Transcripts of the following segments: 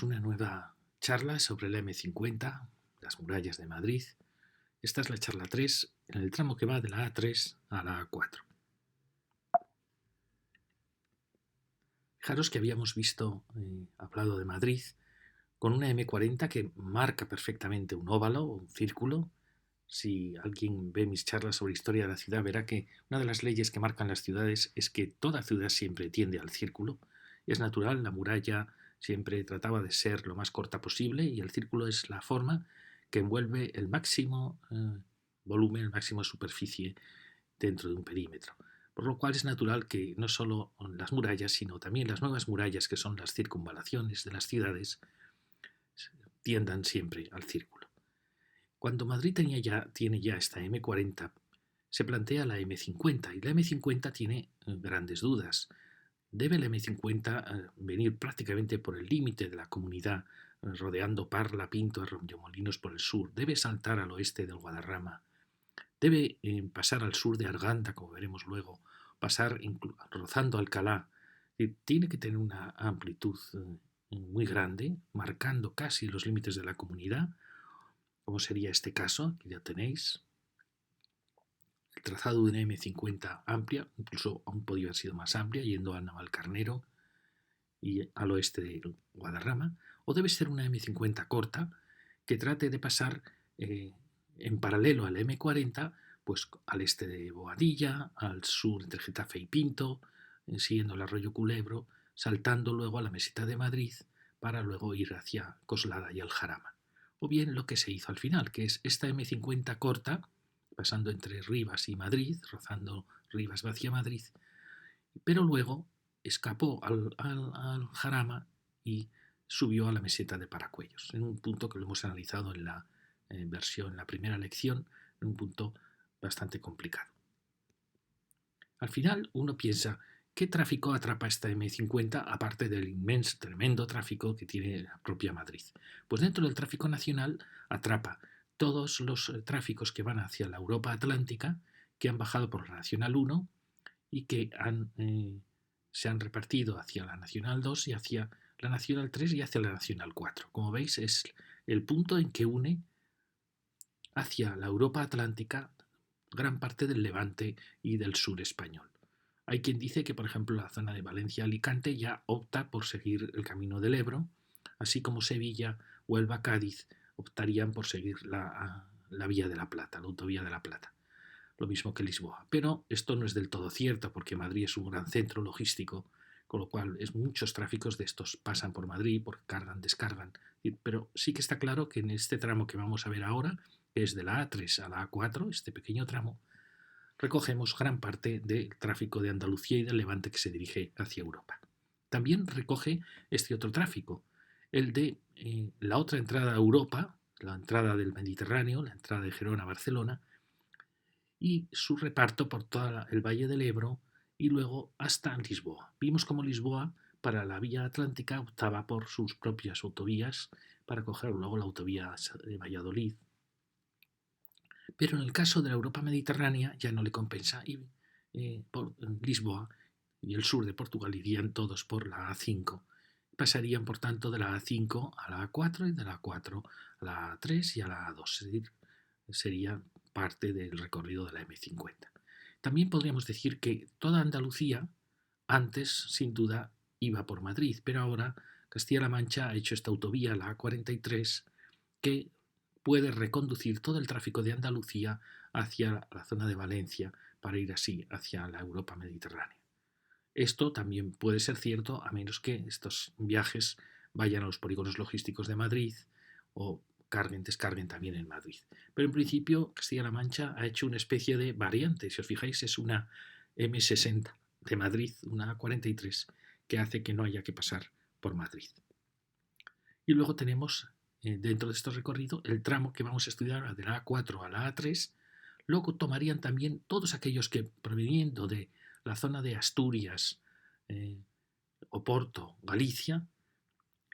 una nueva charla sobre la M50, las murallas de Madrid. Esta es la charla 3 en el tramo que va de la A3 a la A4. Fijaros que habíamos hablado de Madrid con una M40 que marca perfectamente un óvalo o un círculo. Si alguien ve mis charlas sobre historia de la ciudad, verá que una de las leyes que marcan las ciudades es que toda ciudad siempre tiende al círculo. Es natural, la muralla siempre trataba de ser lo más corta posible y el círculo es la forma que envuelve el máximo volumen, el máximo superficie dentro de un perímetro. Por lo cual es natural que no solo las murallas, sino también las nuevas murallas, que son las circunvalaciones de las ciudades, tiendan siempre al círculo. Cuando Madrid tiene ya esta M40, se plantea la M50 y la M50 tiene grandes dudas. ¿Debe la M50 venir prácticamente por el límite de la comunidad, rodeando Parla, Pinto, Arroyomolinos por el sur? ¿Debe saltar al oeste del Guadarrama? ¿Debe pasar al sur de Arganda, como veremos luego, pasar rozando Alcalá? Tiene que tener una amplitud muy grande, marcando casi los límites de la comunidad. ¿Cómo sería este caso? Que ya tenéis. El trazado de una M50 amplia, incluso aún podría haber sido más amplia, yendo a Navalcarnero y al oeste de Guadarrama, o debe ser una M50 corta que trate de pasar en paralelo a la M40, pues al este de Boadilla, al sur entre Getafe y Pinto, siguiendo el arroyo Culebro, saltando luego a la meseta de Madrid para luego ir hacia Coslada y el Jarama. O bien lo que se hizo al final, que es esta M50 corta, pasando entre Rivas y Madrid, rozando Rivas hacia Madrid, pero luego escapó al Jarama y subió a la meseta de Paracuellos, en un punto que lo hemos analizado en la en la primera lección, en un punto bastante complicado. Al final uno piensa, ¿qué tráfico atrapa esta M50 aparte del inmenso, tremendo tráfico que tiene la propia Madrid? Pues dentro del tráfico nacional atrapa todos los tráficos que van hacia la Europa Atlántica, que han bajado por la Nacional 1 y que se han repartido hacia la Nacional 2 y hacia la Nacional 3 y hacia la Nacional 4. Como veis, es el punto en que une hacia la Europa Atlántica gran parte del Levante y del sur español. Hay quien dice que, por ejemplo, la zona de Valencia-Alicante ya opta por seguir el camino del Ebro, así como Sevilla, Huelva, Cádiz optarían por seguir la vía de la Plata, la autovía de la Plata. Lo mismo que Lisboa. Pero esto no es del todo cierto, porque Madrid es un gran centro logístico, con lo cual muchos tráficos de estos pasan por Madrid, porque cargan, descargan. Pero sí que está claro que en este tramo que vamos a ver ahora, que es de la A3 a la A4, este pequeño tramo, recogemos gran parte del tráfico de Andalucía y del Levante que se dirige hacia Europa. También recoge este otro tráfico, el de la otra entrada a Europa, la entrada del Mediterráneo, la entrada de Gerona a Barcelona, y su reparto por todo el Valle del Ebro y luego hasta Lisboa. Vimos cómo Lisboa, para la vía atlántica, optaba por sus propias autovías para coger luego la autovía de Valladolid. Pero en el caso de la Europa mediterránea ya no le compensa y por Lisboa y el sur de Portugal irían todos por la A5. Pasarían, por tanto, de la A5 a la A4 y de la A4 a la A3 y a la A2. Es decir, sería parte del recorrido de la M50. También podríamos decir que toda Andalucía antes, sin duda, iba por Madrid, pero ahora Castilla-La Mancha ha hecho esta autovía, la A43, que puede reconducir todo el tráfico de Andalucía hacia la zona de Valencia para ir así hacia la Europa mediterránea. Esto también puede ser cierto a menos que estos viajes vayan a los polígonos logísticos de Madrid o descarguen también en Madrid. Pero en principio Castilla-La Mancha ha hecho una especie de variante. Si os fijáis, es una M60 de Madrid, una A43, que hace que no haya que pasar por Madrid. Y luego tenemos dentro de este recorrido el tramo que vamos a estudiar de la A4 a la A3. Luego tomarían también todos aquellos que, proveniendo de la zona de Asturias, Oporto, Galicia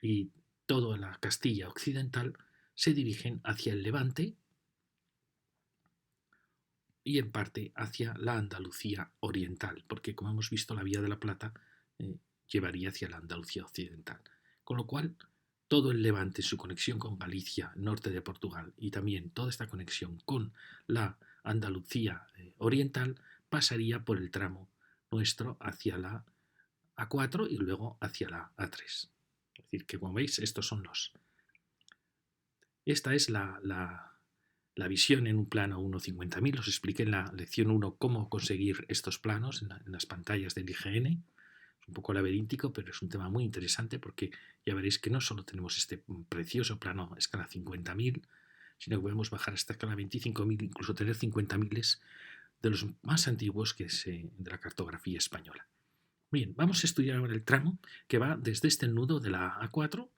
y toda la Castilla occidental, se dirigen hacia el Levante y en parte hacia la Andalucía oriental, porque como hemos visto la vía de la Plata llevaría hacia la Andalucía occidental. Con lo cual todo el Levante, su conexión con Galicia, el norte de Portugal, y también toda esta conexión con la Andalucía oriental, pasaría por el tramo nuestro hacia la A4 y luego hacia la A3. Es decir, que como veis, estos son Esta es la visión en un plano 1.50.000. Os expliqué en la lección 1 cómo conseguir estos planos en las pantallas del IGN. Es un poco laberíntico, pero es un tema muy interesante porque ya veréis que no solo tenemos este precioso plano a escala 50.000, sino que podemos bajar hasta escala 25.000, incluso tener 50.000 de los más antiguos de la cartografía española. Bien, vamos a estudiar ahora el tramo que va desde este nudo de la A4,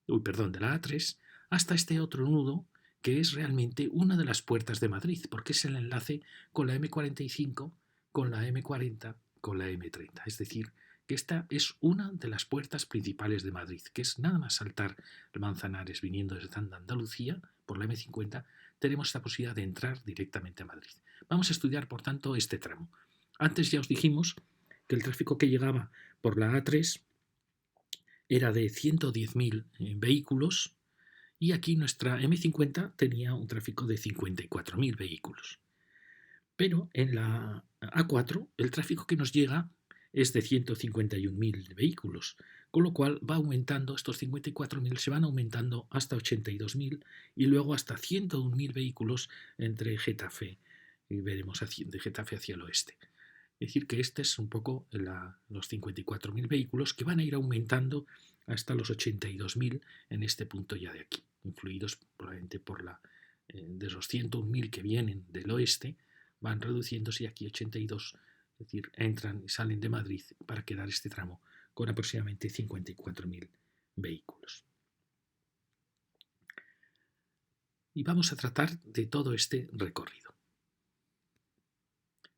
de la A3, hasta este otro nudo que es realmente una de las puertas de Madrid, porque es el enlace con la M45, con la M40, con la M30. Es decir, que esta es una de las puertas principales de Madrid, que es nada más saltar el Manzanares viniendo desde Andalucía por la M50, tenemos esta posibilidad de entrar directamente a Madrid. Vamos a estudiar, por tanto, este tramo. Antes ya os dijimos que el tráfico que llegaba por la A3 era de 110.000 vehículos y aquí nuestra M50 tenía un tráfico de 54.000 vehículos. Pero en la A4 el tráfico que nos llega es de 151.000 vehículos, con lo cual va aumentando, estos 54.000 se van aumentando hasta 82.000 y luego hasta 101.000 vehículos entre Getafe, y veremos de Getafe hacia el oeste. Es decir, que este es un poco los 54.000 vehículos que van a ir aumentando hasta los 82.000 en este punto ya de aquí, influidos probablemente por de los 101.000 que vienen del oeste, van reduciéndose y aquí 82, es decir, entran y salen de Madrid para quedar este tramo con aproximadamente 54.000 vehículos. Y vamos a tratar de todo este recorrido.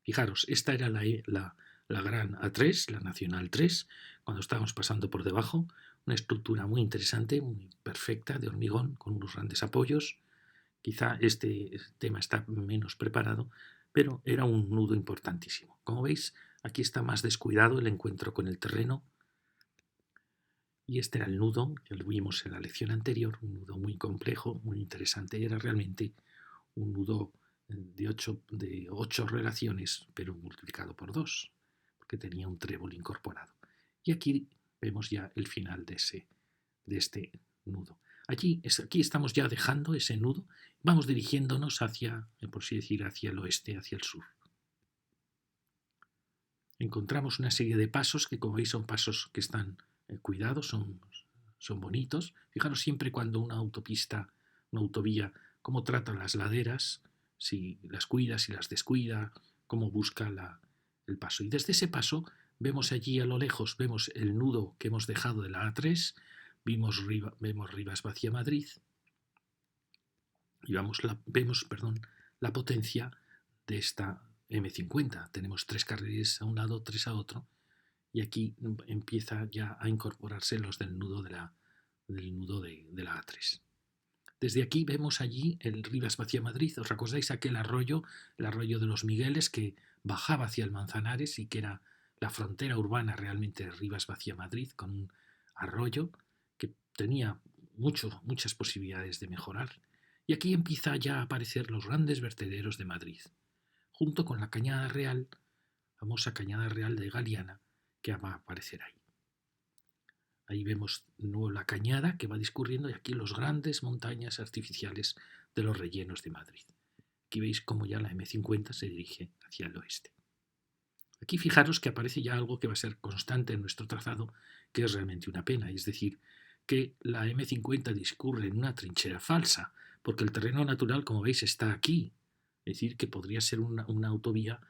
Fijaros, esta era la gran A3, la Nacional 3, cuando estábamos pasando por debajo, una estructura muy interesante, muy perfecta, de hormigón, con unos grandes apoyos. Quizá este tema está menos preparado, pero era un nudo importantísimo. Como veis, aquí está más descuidado el encuentro con el terreno. Y este era el nudo, que lo vimos en la lección anterior, un nudo muy complejo, muy interesante. Era realmente un nudo de 8 relaciones, pero multiplicado por 2, porque tenía un trébol incorporado. Y aquí vemos ya el final de este nudo. Aquí estamos ya dejando ese nudo, vamos dirigiéndonos hacia, por así decir, hacia el oeste, hacia el sur. Encontramos una serie de pasos que, como veis, son pasos que están cuidados, son bonitos. Fijaros siempre cuando una autopista, una autovía, cómo trata las laderas, si las cuida, si las descuida, cómo busca el paso. Y desde ese paso vemos allí a lo lejos, vemos el nudo que hemos dejado de la A3, vemos Rivas Vacia Madrid y vemos la potencia de esta M50. Tenemos 3 carriles a un lado, 3 a otro, y aquí empieza ya a incorporarse los del nudo de la A3. Desde aquí vemos allí el Rivas Vacia Madrid. ¿Os recordáis aquel arroyo, el arroyo de los Migueles, que bajaba hacia el Manzanares y que era la frontera urbana realmente de Rivas Vacia Madrid, con un arroyo que tenía muchas posibilidades de mejorar? Y aquí empieza ya a aparecer los grandes vertederos de Madrid, junto con la Cañada Real, famosa Cañada Real de Galiana, que va a aparecer ahí. Ahí vemos de nuevo la cañada que va discurriendo y aquí las grandes montañas artificiales de los rellenos de Madrid. Aquí veis cómo ya la M50 se dirige hacia el oeste. Aquí fijaros que aparece ya algo que va a ser constante en nuestro trazado, que es realmente una pena, es decir, que la M50 discurre en una trinchera falsa, porque el terreno natural, como veis, está aquí. Es decir, que podría ser una autovía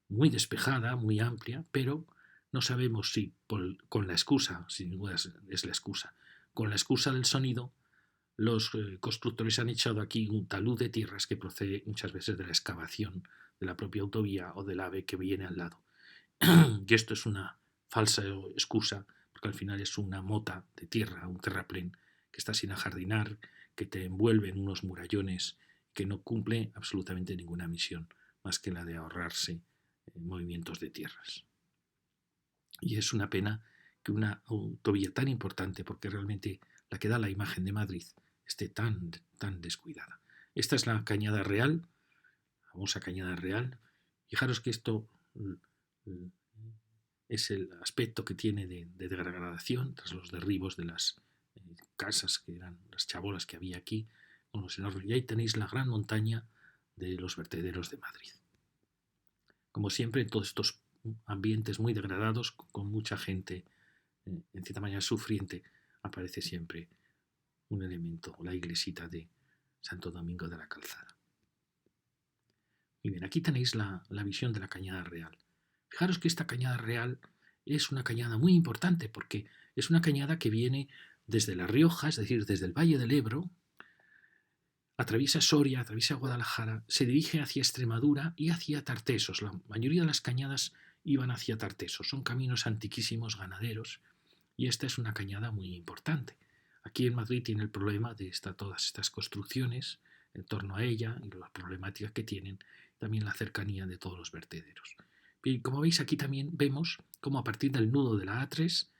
muy despejada, muy amplia, pero no sabemos si con la excusa, sin duda es la excusa, con la excusa del sonido, los constructores han echado aquí un talud de tierras que procede muchas veces de la excavación de la propia autovía o del AVE que viene al lado. Y esto es una falsa excusa, porque al final es una mota de tierra, un terraplén que está sin ajardinar, que te envuelve en unos murallones, que no cumple absolutamente ninguna misión más que la de ahorrarse movimientos de tierras. Y es una pena que una autovía tan importante, porque realmente la que da la imagen de Madrid esté tan descuidada. Esta es la Cañada Real, la famosa Cañada Real. Fijaros que esto es el aspecto que tiene de degradación tras los derribos de las casas que eran las chabolas que había aquí, con los enormes. Y ahí tenéis la gran montaña de los vertederos de Madrid. Como siempre, en todos estos ambientes muy degradados, con mucha gente, en cierta manera sufriente, aparece siempre un elemento, la iglesita de Santo Domingo de la Calzada. Y bien, aquí tenéis la visión de la Cañada Real. Fijaros que esta Cañada Real es una cañada muy importante porque es una cañada que viene desde La Rioja, es decir, desde el Valle del Ebro, atraviesa Soria, atraviesa Guadalajara, se dirige hacia Extremadura y hacia Tartesos. La mayoría de las cañadas iban hacia Tartesos. Son caminos antiquísimos ganaderos y esta es una cañada muy importante. Aquí en Madrid tiene el problema de todas estas construcciones en torno a ella y las problemáticas que tienen, también la cercanía de todos los vertederos. Y como veis aquí también vemos cómo a partir del nudo de la A3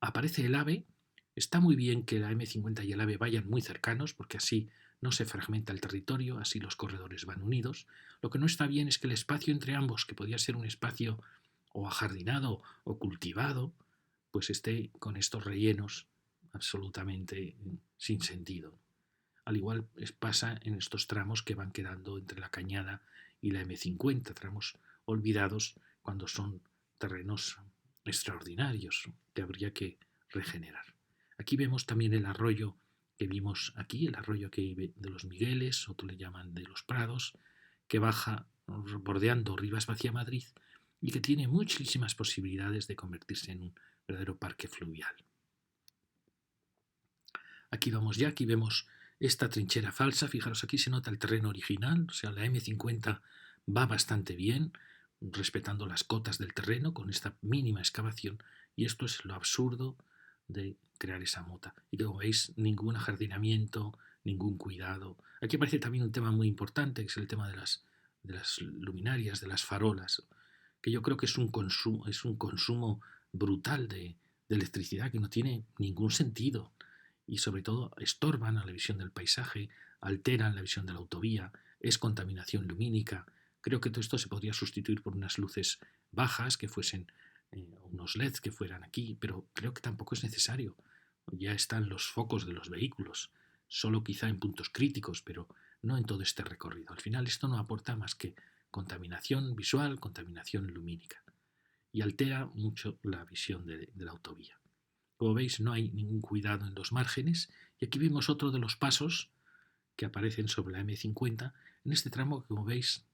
aparece el AVE. Está muy bien que la M50 y el AVE vayan muy cercanos porque así no se fragmenta el territorio, así los corredores van unidos. Lo que no está bien es que el espacio entre ambos, que podría ser un espacio o ajardinado o cultivado, pues esté con estos rellenos absolutamente sin sentido. Al igual pasa en estos tramos que van quedando entre la Cañada y la M50, tramos olvidados cuando son terrenos extraordinarios que habría que regenerar. Aquí vemos también el arroyo que vimos aquí, el arroyo que de los Migueles, otro le llaman de los Prados, que baja bordeando Rivas hacia Madrid y que tiene muchísimas posibilidades de convertirse en un verdadero parque fluvial. Aquí vamos ya, aquí vemos esta trinchera falsa, fijaros aquí se nota el terreno original, o sea, la M50 va bastante bien, respetando las cotas del terreno con esta mínima excavación, y esto es lo absurdo de crear esa mota. Y como veis, ningún ajardinamiento, ningún cuidado. Aquí aparece también un tema muy importante, que es el tema de las luminarias, de las farolas, que yo creo que es un consumo brutal de electricidad que no tiene ningún sentido y sobre todo estorban a la visión del paisaje, alteran la visión de la autovía, es contaminación lumínica. Creo que todo esto se podría sustituir por unas luces bajas que fuesen unos LEDs que fueran aquí, pero creo que tampoco es necesario. Ya están los focos de los vehículos, solo quizá en puntos críticos, pero no en todo este recorrido. Al final esto no aporta más que contaminación visual, contaminación lumínica y altera mucho la visión de la autovía. Como veis, no hay ningún cuidado en los márgenes y aquí vemos otro de los pasos que aparecen sobre la M50 en este tramo que, como veis,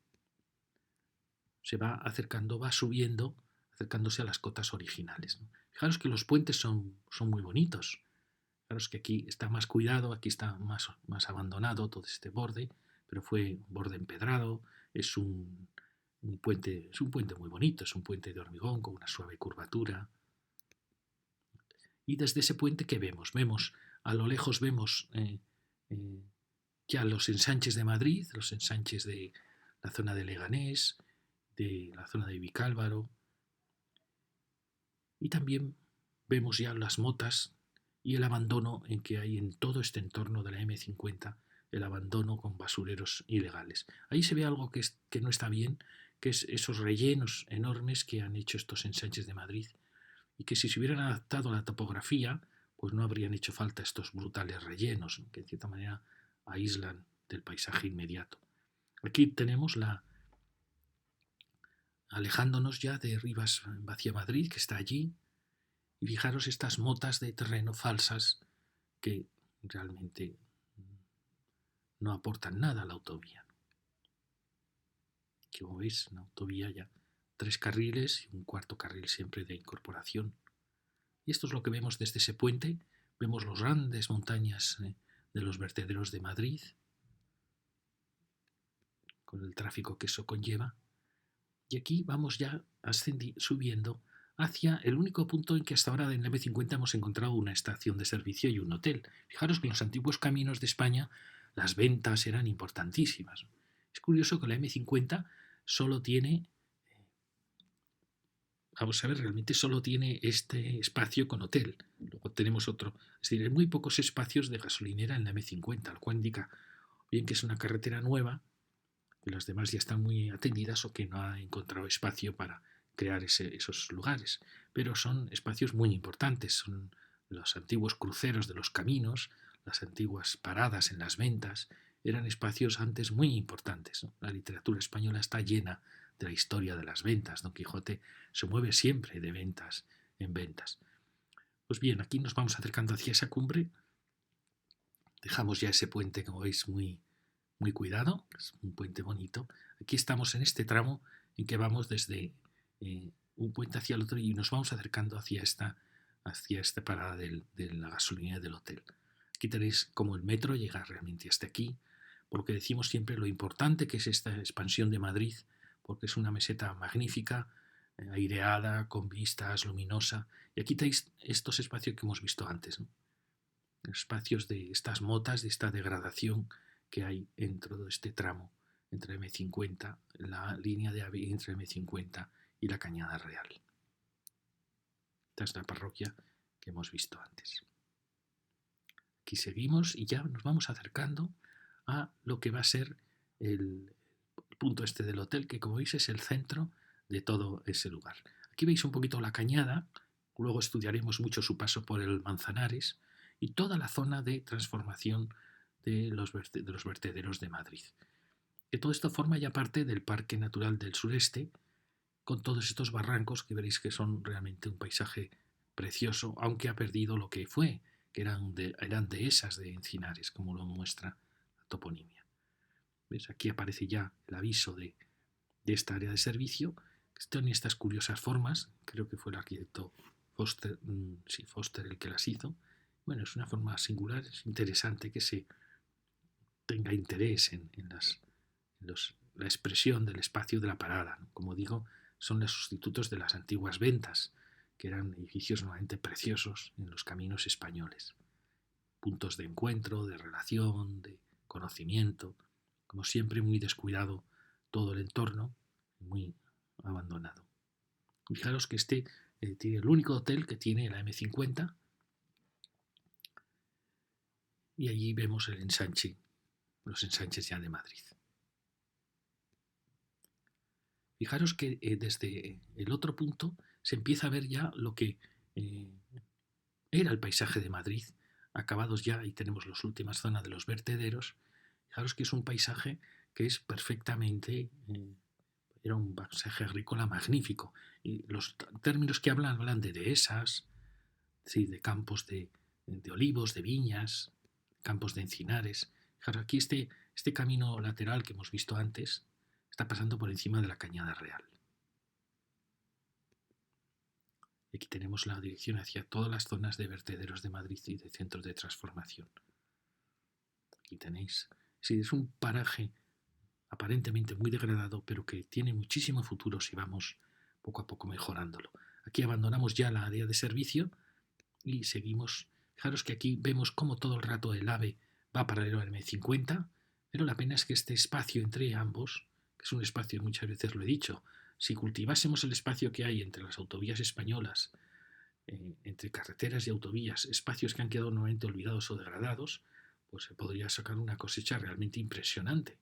se va acercando, va subiendo, acercándose a las cotas originales, ¿no? Fijaros que los puentes son muy bonitos. Fijaros que aquí está más cuidado, aquí está más abandonado todo este borde, pero fue un borde empedrado, es un puente muy bonito, es un puente de hormigón con una suave curvatura. Y desde ese puente, ¿qué vemos? A lo lejos vemos ya los ensanches de Madrid, los ensanches de la zona de Leganés, de la zona de Vicálvaro, y también vemos ya las motas y el abandono en que hay en todo este entorno de la M50, el abandono con basureros ilegales. Ahí se ve algo que no está bien, que es esos rellenos enormes que han hecho estos ensanches de Madrid, y que si se hubieran adaptado a la topografía, pues no habrían hecho falta estos brutales rellenos, que en cierta manera aíslan del paisaje inmediato. Aquí tenemos alejándonos ya de Rivas hacia Madrid, que está allí, y fijaros estas motas de terreno falsas que realmente no aportan nada a la autovía. Que como veis, una autovía ya 3 carriles y un cuarto carril siempre de incorporación. Y esto es lo que vemos desde ese puente. Vemos las grandes montañas de los vertederos de Madrid, con el tráfico que eso conlleva. Y aquí vamos ya subiendo hacia el único punto en que hasta ahora en la M50 hemos encontrado una estación de servicio y un hotel. Fijaros que en los antiguos caminos de España las ventas eran importantísimas. Es curioso que la M50 solo tiene vamos a ver, realmente solo tiene este espacio con hotel. Luego tenemos otro. Es decir, hay muy pocos espacios de gasolinera en la M50, lo cual indica bien que es una carretera nueva, que las demás ya están muy atendidas o que no ha encontrado espacio para crear esos lugares. Pero son espacios muy importantes, son los antiguos cruceros de los caminos, las antiguas paradas en las ventas, eran espacios antes muy importantes, ¿no? La literatura española está llena de la historia de las ventas. Don Quijote se mueve siempre de ventas en ventas. Pues bien, aquí nos vamos acercando hacia esa cumbre. Dejamos ya ese puente, como veis, muy cuidado, es un puente bonito. Aquí estamos en este tramo en que vamos desde un puente hacia el otro y nos vamos acercando hacia esta parada de la gasolinera del hotel. Aquí tenéis cómo el metro llega realmente hasta aquí, por lo que decimos siempre lo importante que es esta expansión de Madrid, porque es una meseta magnífica, aireada, con vistas, luminosa. Y aquí tenéis estos espacios que hemos visto antes, ¿no? Espacios de estas motas, de esta degradación que hay en todo este tramo entre M50, la línea de AVE entre M50 y la Cañada Real. Esta es la parroquia que hemos visto antes. Aquí seguimos y ya nos vamos acercando a lo que va a ser el punto este del hotel, que como veis es el centro de todo ese lugar. Aquí veis un poquito la cañada, luego estudiaremos mucho su paso por el Manzanares y toda la zona de transformación de los vertederos de Madrid. Que todo esto forma ya parte del Parque Natural del Sureste, con todos estos barrancos que veréis que son realmente un paisaje precioso, aunque ha perdido lo que fue, que eran dehesas de encinares, como lo muestra la toponimia. ¿Ves? Aquí aparece ya el aviso de esta área de servicio, que tiene estas curiosas formas, creo que fue el arquitecto Foster, Foster el que las hizo. Bueno, es una forma singular, es interesante que se tenga interés en la expresión del espacio de la parada, ¿no? Como digo, son los sustitutos de las antiguas ventas, que eran edificios normalmente preciosos en los caminos españoles. Puntos de encuentro, de relación, de conocimiento, como siempre muy descuidado todo el entorno, muy abandonado. Fijaros que este tiene el único hotel que tiene la M50 y allí vemos el ensanche, los ensanches ya de Madrid. Fijaros que desde el otro punto se empieza a ver ya lo que era el paisaje de Madrid, acabados ya, y tenemos las últimas zonas de los vertederos. Fijaros que es un paisaje que es perfectamente, era un paisaje agrícola magnífico. Y los términos que hablan de dehesas, sí, de campos de olivos, de viñas, campos de encinares. Fijaros, aquí este camino lateral que hemos visto antes está pasando por encima de la Cañada Real. Y aquí tenemos la dirección hacia todas las zonas de vertederos de Madrid y de centros de transformación. Aquí tenéis, sí, es un paraje aparentemente muy degradado, pero que tiene muchísimo futuro si vamos poco a poco mejorándolo. Aquí abandonamos ya la área de servicio y seguimos. Fijaros que aquí vemos cómo todo el rato el AVE va paralelo al M50, pero la pena es que este espacio entre ambos, que es un espacio, muchas veces lo he dicho, si cultivásemos el espacio que hay entre las autovías españolas, entre carreteras y autovías, espacios que han quedado nuevamente olvidados o degradados, pues se podría sacar una cosecha realmente impresionante.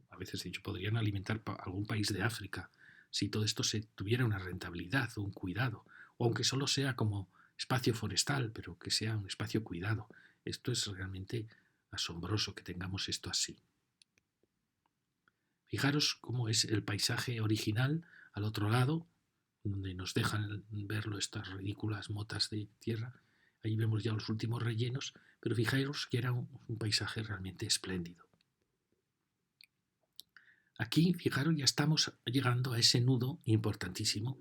A veces he dicho, podrían alimentar algún país de África si todo esto se tuviera una rentabilidad o un cuidado, o aunque solo sea como espacio forestal, pero que sea un espacio cuidado. Esto es realmente asombroso que tengamos esto así. Fijaros cómo es el paisaje original al otro lado, donde nos dejan verlo estas ridículas motas de tierra. Ahí vemos ya los últimos rellenos, pero fijaros que era un paisaje realmente espléndido. Aquí, fijaros, ya estamos llegando a ese nudo importantísimo.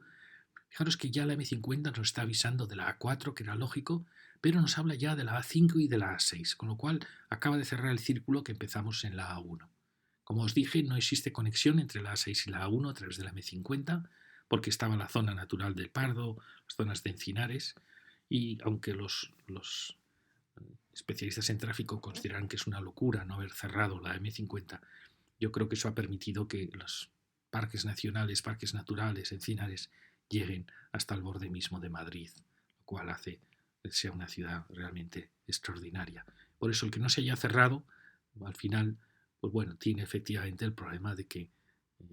Fijaros que ya la M50 nos está avisando de la A4, que era lógico, pero nos habla ya de la A5 y de la A6, con lo cual acaba de cerrar el círculo que empezamos en la A1. Como os dije, no existe conexión entre la A6 y la A1 a través de la M50, porque estaba la zona natural del Pardo, las zonas de encinares, y aunque los especialistas en tráfico consideran que es una locura no haber cerrado la M50, yo creo que eso ha permitido que los parques nacionales, parques naturales, encinares lleguen hasta el borde mismo de Madrid, lo cual hace que sea una ciudad realmente extraordinaria. Por eso el que no se haya cerrado, al final, pues bueno, tiene efectivamente el problema de que,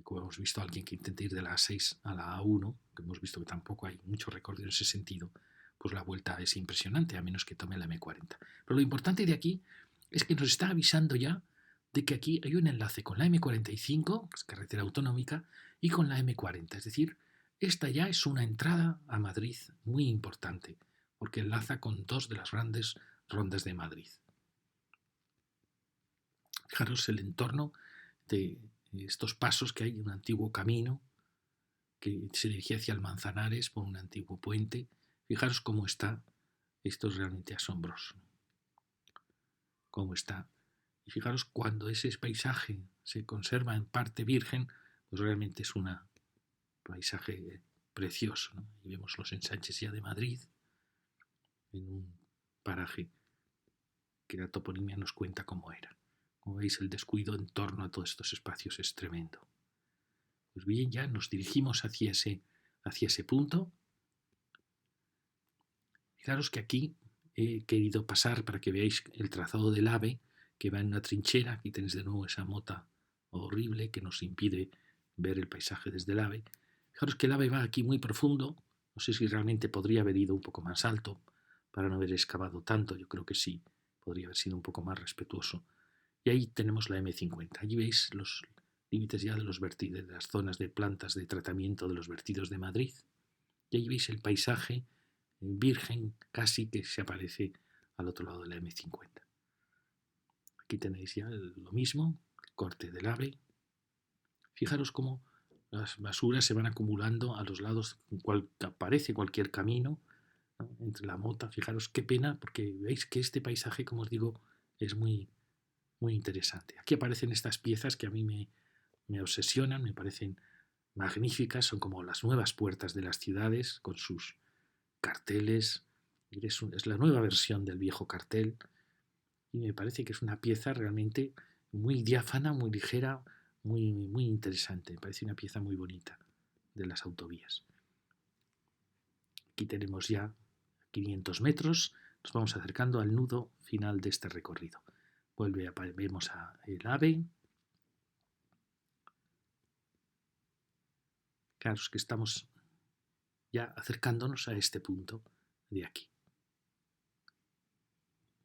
como hemos visto, alguien que intente ir de la A6 a la A1, que hemos visto que tampoco hay mucho recorrido en ese sentido, pues la vuelta es impresionante, a menos que tome la M40. Pero lo importante de aquí es que nos está avisando ya de que aquí hay un enlace con la M45, que es carretera autonómica, y con la M40. Es decir, esta ya es una entrada a Madrid muy importante, porque enlaza con dos de las grandes rondas de Madrid. Fijaros el entorno de estos pasos que hay, un antiguo camino que se dirigía hacia el Manzanares por un antiguo puente. Fijaros cómo está, esto es realmente asombroso, cómo está. Y fijaros cuando ese paisaje se conserva en parte virgen, pues realmente es un paisaje precioso, ¿no? Y vemos los ensanches ya de Madrid en un paraje que la toponimia nos cuenta cómo era. Como veis, el descuido en torno a todos estos espacios es tremendo. Pues bien, ya nos dirigimos hacia ese punto. Fijaros que aquí he querido pasar para que veáis el trazado del AVE que va en una trinchera. Aquí tenéis de nuevo esa mota horrible que nos impide ver el paisaje desde el AVE. Fijaros que el AVE va aquí muy profundo. No sé si realmente podría haber ido un poco más alto para no haber excavado tanto. Yo creo que sí, podría haber sido un poco más respetuoso. Y ahí tenemos la M50. Allí veis los límites ya de los vertidos, de las zonas de plantas de tratamiento de los vertidos de Madrid. Y ahí veis el paisaje virgen casi que se aparece al otro lado de la M50. Aquí tenéis ya lo mismo, el corte del AVE. Fijaros cómo las basuras se van acumulando a los lados, aparece cualquier camino, ¿no? Entre la mota. Fijaros qué pena, porque veis que este paisaje, como os digo, es muy, muy interesante. Aquí aparecen estas piezas que a mí me obsesionan, me parecen magníficas, son como las nuevas puertas de las ciudades, con sus carteles. Es la nueva versión del viejo cartel y me parece que es una pieza realmente muy diáfana, muy ligera, muy, muy interesante. Me parece una pieza muy bonita de las autovías. Aquí tenemos ya 500 metros, nos vamos acercando al nudo final de este recorrido. Vemos el AVE. Claro, es que estamos ya acercándonos a este punto de aquí.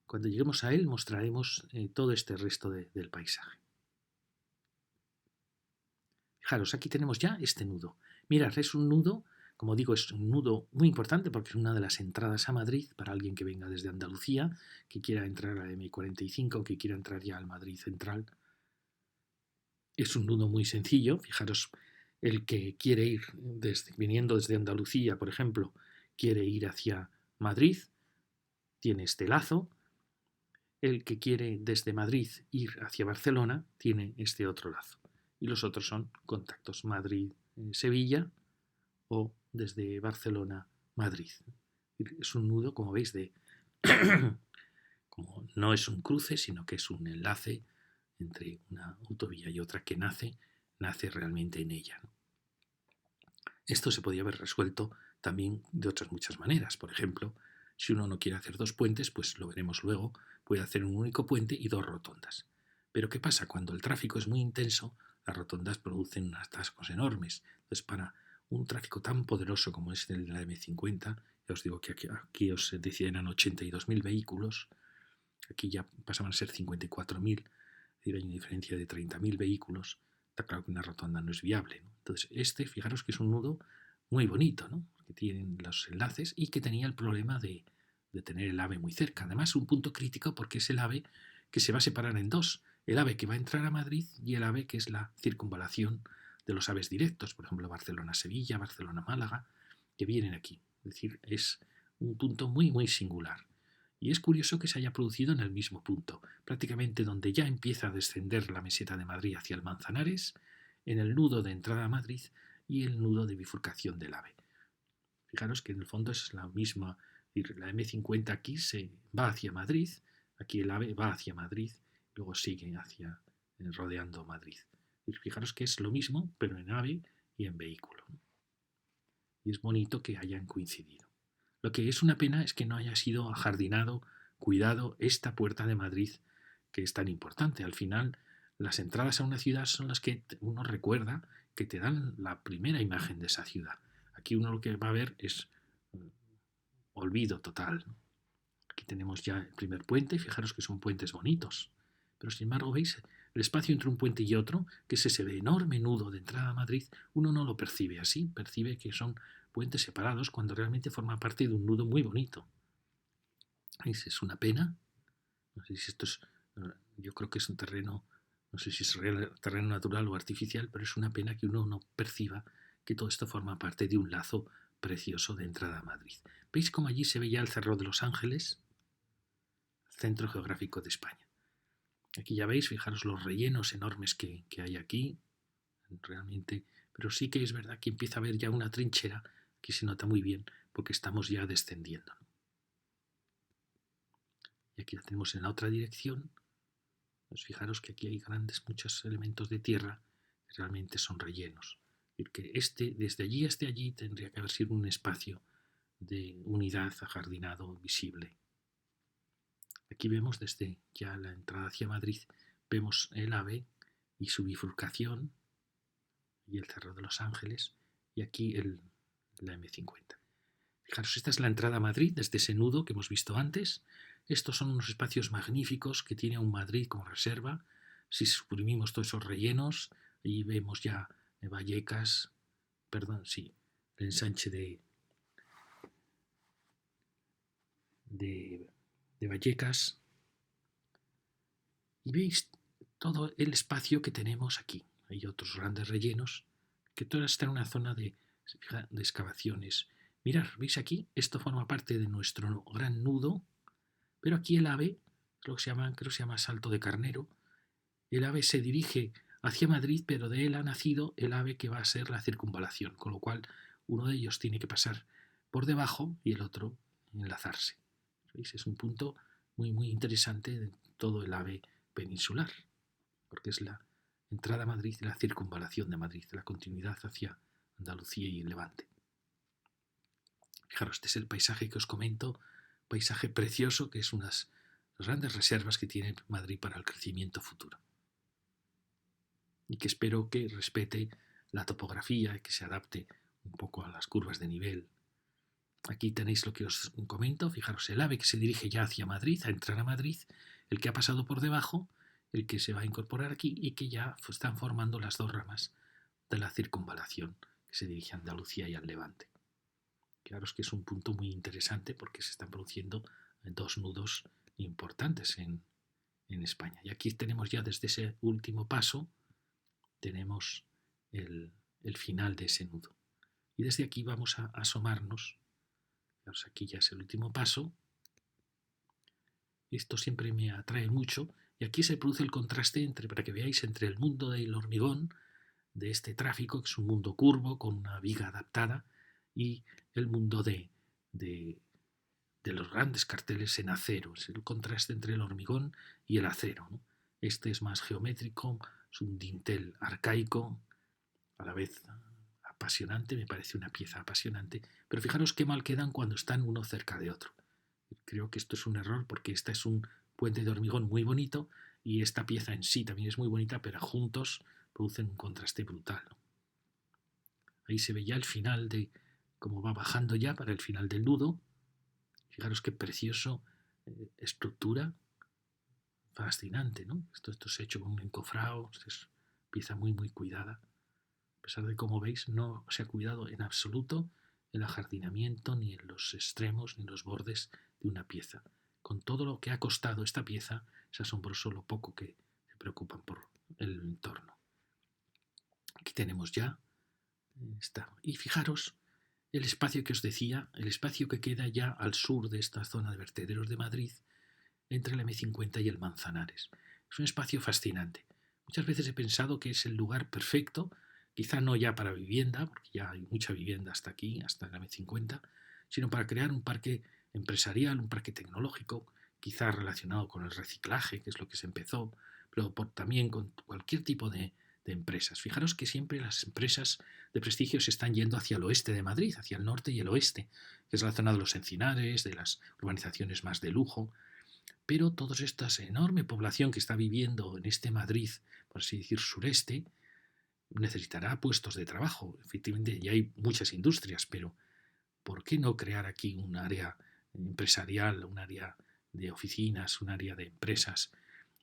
Cuando lleguemos a él mostraremos todo este resto del paisaje. Fijaros, aquí tenemos ya este nudo. Mirad, es un nudo, como digo, es un nudo muy importante porque es una de las entradas a Madrid para alguien que venga desde Andalucía, que quiera entrar a la M45, que quiera entrar ya al Madrid Central. Es un nudo muy sencillo. Fijaros, el que quiere ir viniendo desde Andalucía, por ejemplo, quiere ir hacia Madrid, tiene este lazo. El que quiere desde Madrid ir hacia Barcelona tiene este otro lazo. Y los otros son contactos Madrid-Sevilla o desde Barcelona-Madrid. Es un nudo, como veis, como no es un cruce, sino que es un enlace entre una autovía y otra que nace realmente en ella. Esto se podía haber resuelto también de otras muchas maneras. Por ejemplo, si uno no quiere hacer dos puentes, pues lo veremos luego, puede hacer un único puente y dos rotondas. Pero ¿qué pasa? Cuando el tráfico es muy intenso, las rotondas producen unos atascos enormes. Entonces, para un tráfico tan poderoso como es el de la M50, ya os digo que aquí os decían 82.000 vehículos, aquí ya pasaban a ser 54.000, es decir, hay una diferencia de 30.000 vehículos. Está claro que una rotonda no es viable, ¿no? Entonces, fijaros que es un nudo muy bonito, ¿no? Que tienen los enlaces y que tenía el problema de tener el AVE muy cerca. Además, un punto crítico porque es el AVE que se va a separar en dos. El AVE que va a entrar a Madrid y el AVE que es la circunvalación de los AVEs directos, por ejemplo, Barcelona-Sevilla, Barcelona-Málaga, que vienen aquí. Es decir, es un punto muy, muy singular. Y es curioso que se haya producido en el mismo punto, prácticamente donde ya empieza a descender la meseta de Madrid hacia el Manzanares, en el nudo de entrada a Madrid y el nudo de bifurcación del AVE. Fijaros que en el fondo es la misma, la M50 aquí se va hacia Madrid, aquí el AVE va hacia Madrid, luego sigue rodeando Madrid. Y fijaros que es lo mismo, pero en AVE y en vehículo. y es bonito que hayan coincidido. Lo que es una pena es que no haya sido ajardinado, cuidado esta puerta de Madrid que es tan importante. Al final, las entradas a una ciudad son las que uno recuerda, que te dan la primera imagen de esa ciudad. Aquí uno lo que va a ver es olvido total, ¿no? Aquí tenemos ya el primer puente y fijaros que son puentes bonitos. Pero sin embargo, veis, el espacio entre un puente y otro, que es ese enorme nudo de entrada a Madrid, uno no lo percibe así, percibe que son puentes separados cuando realmente forma parte de un nudo muy bonito. ¿Veis? Es una pena. No sé si esto es, yo creo que es un terreno, no sé si es terreno natural o artificial, pero es una pena que uno no perciba que todo esto forma parte de un lazo precioso de entrada a Madrid. ¿Veis cómo allí se veía el Cerro de los Ángeles? Centro geográfico de España. Aquí ya veis, fijaros los rellenos enormes que hay aquí, realmente, pero sí que es verdad que empieza a haber ya una trinchera, que se nota muy bien, porque estamos ya descendiendo. Y aquí la tenemos en la otra dirección. Pues fijaros que aquí hay muchos elementos de tierra que realmente son rellenos. Y que desde allí hasta allí tendría que haber sido un espacio de unidad ajardinado visible. Aquí vemos desde ya la entrada hacia Madrid, vemos el AVE y su bifurcación y el Cerro de los Ángeles y aquí la M50. Fijaros, esta es la entrada a Madrid desde ese nudo que hemos visto antes. Estos son unos espacios magníficos que tiene un Madrid como reserva. Si suprimimos todos esos rellenos, ahí vemos ya Vallecas, perdón, sí, el ensanche de Vallecas. Y veis todo el espacio que tenemos aquí. Hay otros grandes rellenos que todas están en una zona de excavaciones. Mirad, ¿veis aquí? Esto forma parte de nuestro gran nudo, pero aquí el AVE, creo que se llama Salto de Carnero, el AVE se dirige hacia Madrid, pero de él ha nacido el AVE que va a ser la circunvalación, con lo cual uno de ellos tiene que pasar por debajo y el otro enlazarse. ¿Veis? Es un punto muy, muy interesante de todo el AVE peninsular, porque es la entrada a Madrid y la circunvalación de Madrid, la continuidad hacia Andalucía y el Levante. Fijaros, este es el paisaje que os comento, paisaje precioso que es unas grandes reservas que tiene Madrid para el crecimiento futuro. Y que espero que respete la topografía y que se adapte un poco a las curvas de nivel. Aquí tenéis lo que os comento, fijaros, el AVE que se dirige ya hacia Madrid, a entrar a Madrid, el que ha pasado por debajo, el que se va a incorporar aquí y que ya están formando las dos ramas de la circunvalación que se dirige a Andalucía y al Levante. Claro que es un punto muy interesante porque se están produciendo dos nudos importantes en España. Y aquí tenemos ya desde ese último paso, tenemos el final de ese nudo. Y desde aquí vamos a asomarnos. Aquí ya es el último paso. Esto siempre me atrae mucho. Y aquí se produce el contraste para que veáis, entre el mundo del hormigón, de este tráfico, que es un mundo curvo, con una viga adaptada, y el mundo de los grandes carteles en acero. Es el contraste entre el hormigón y el acero, ¿no? Este es más geométrico, es un dintel arcaico, a la vez apasionante, me parece una pieza apasionante, pero fijaros qué mal quedan cuando están uno cerca de otro. Creo que esto es un error porque este es un puente de hormigón muy bonito y esta pieza en sí también es muy bonita, pero juntos producen un contraste brutal, ¿no? Ahí se ve ya el final de cómo va bajando ya para el final del nudo. Fijaros qué precioso estructura, fascinante, ¿no? Esto es hecho con un encofrado, es pieza muy, muy cuidada. A pesar de, como veis, no se ha cuidado en absoluto el ajardinamiento, ni en los extremos, ni en los bordes de una pieza. Con todo lo que ha costado esta pieza, es asombroso lo poco que se preocupan por el entorno. Aquí tenemos ya esta. Y fijaros el espacio que os decía, el espacio que queda ya al sur de esta zona de vertederos de Madrid, entre la M50 y el Manzanares. Es un espacio fascinante. Muchas veces he pensado que es el lugar perfecto, quizá no ya para vivienda, porque ya hay mucha vivienda hasta aquí, hasta la M50, sino para crear un parque empresarial, un parque tecnológico, quizá relacionado con el reciclaje, que es lo que se empezó, pero también con cualquier tipo de de empresas. Fijaros que siempre las empresas de prestigio se están yendo hacia el oeste de Madrid, hacia el norte y el oeste, que es la zona de los encinares, de las urbanizaciones más de lujo. Pero toda esta enorme población que está viviendo en este Madrid, por así decir, sureste, necesitará puestos de trabajo. Efectivamente, ya hay muchas industrias, pero ¿por qué no crear aquí un área empresarial, un área de oficinas, un área de empresas,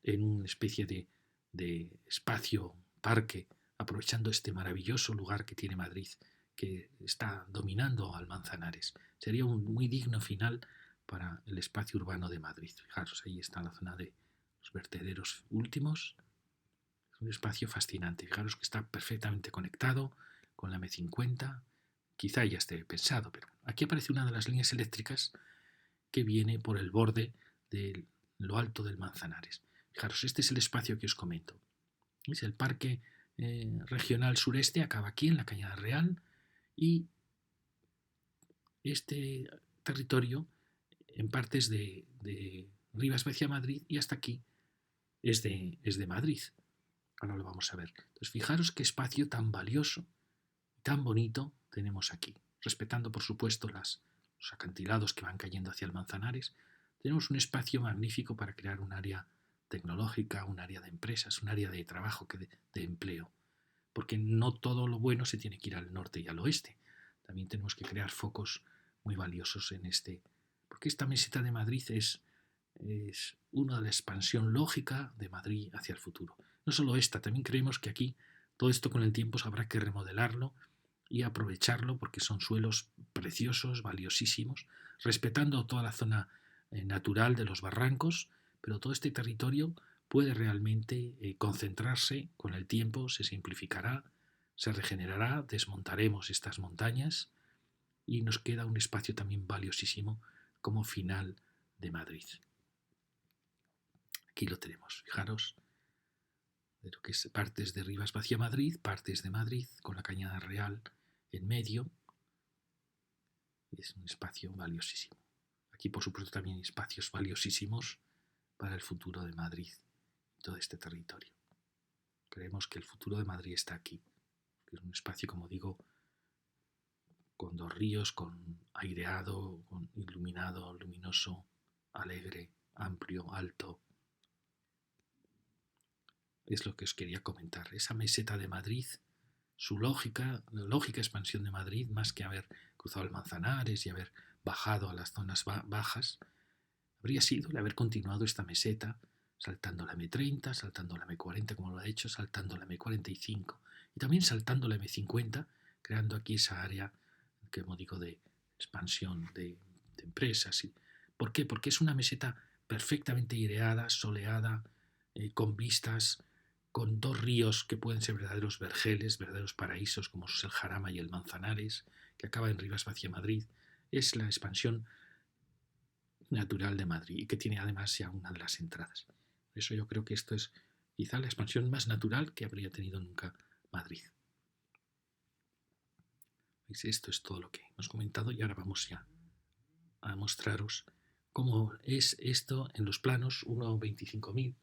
en una especie de espacio, parque, aprovechando este maravilloso lugar que tiene Madrid, que está dominando al Manzanares? Sería un muy digno final para el espacio urbano de Madrid. Fijaros, ahí está la zona de los vertederos últimos. Es un espacio fascinante. Fijaros que está perfectamente conectado con la M50. Quizá ya esté pensado, pero aquí aparece una de las líneas eléctricas que viene por el borde de lo alto del Manzanares. Fijaros, este es el espacio que os comento. Es el Parque Regional Sureste, acaba aquí en la Cañada Real, y este territorio en partes de Rivas hacia Madrid y hasta aquí es de Madrid. Ahora lo vamos a ver. Entonces, fijaros qué espacio tan valioso, tan bonito tenemos aquí. Respetando, por supuesto, los acantilados que van cayendo hacia el Manzanares, tenemos un espacio magnífico para crear un área tecnológica, un área de empresas, un área de trabajo, de empleo. Porque no todo lo bueno se tiene que ir al norte y al oeste. También tenemos que crear focos muy valiosos en este. Porque esta meseta de Madrid es una de la expansión lógica de Madrid hacia el futuro. No solo esta, también creemos que aquí todo esto con el tiempo habrá que remodelarlo y aprovecharlo porque son suelos preciosos, valiosísimos, respetando toda la zona natural de los barrancos, pero todo este territorio puede realmente concentrarse con el tiempo, se simplificará, se regenerará, desmontaremos estas montañas y nos queda un espacio también valiosísimo como final de Madrid. Aquí lo tenemos, fijaros, de lo que es partes de Rivas hacia Madrid, partes de Madrid, con la Cañada Real en medio. Es un espacio valiosísimo. Aquí, por supuesto, también hay espacios valiosísimos para el futuro de Madrid y todo este territorio. Creemos que el futuro de Madrid está aquí, que es un espacio, como digo, con dos ríos, con aireado, con iluminado, luminoso, alegre, amplio, alto. Es lo que os quería comentar. Esa meseta de Madrid, su lógica, la lógica expansión de Madrid, más que haber cruzado el Manzanares y haber bajado a las zonas bajas, habría sido el haber continuado esta meseta, saltando la M30, saltando la M40 como lo ha hecho, saltando la M45 y también saltando la M50, creando aquí esa área, que como digo, de expansión de empresas. ¿Por qué? Porque es una meseta perfectamente aireada, soleada, con vistas, con dos ríos que pueden ser verdaderos vergeles, verdaderos paraísos, como es el Jarama y el Manzanares, que acaba en Rivas hacia Madrid. Es la expansión natural de Madrid y que tiene además ya una de las entradas. Por eso yo creo que esto es quizá la expansión más natural que habría tenido nunca Madrid. ¿Veis? Esto es todo lo que hemos comentado y ahora vamos ya a mostraros cómo es esto en los planos 1.25.000.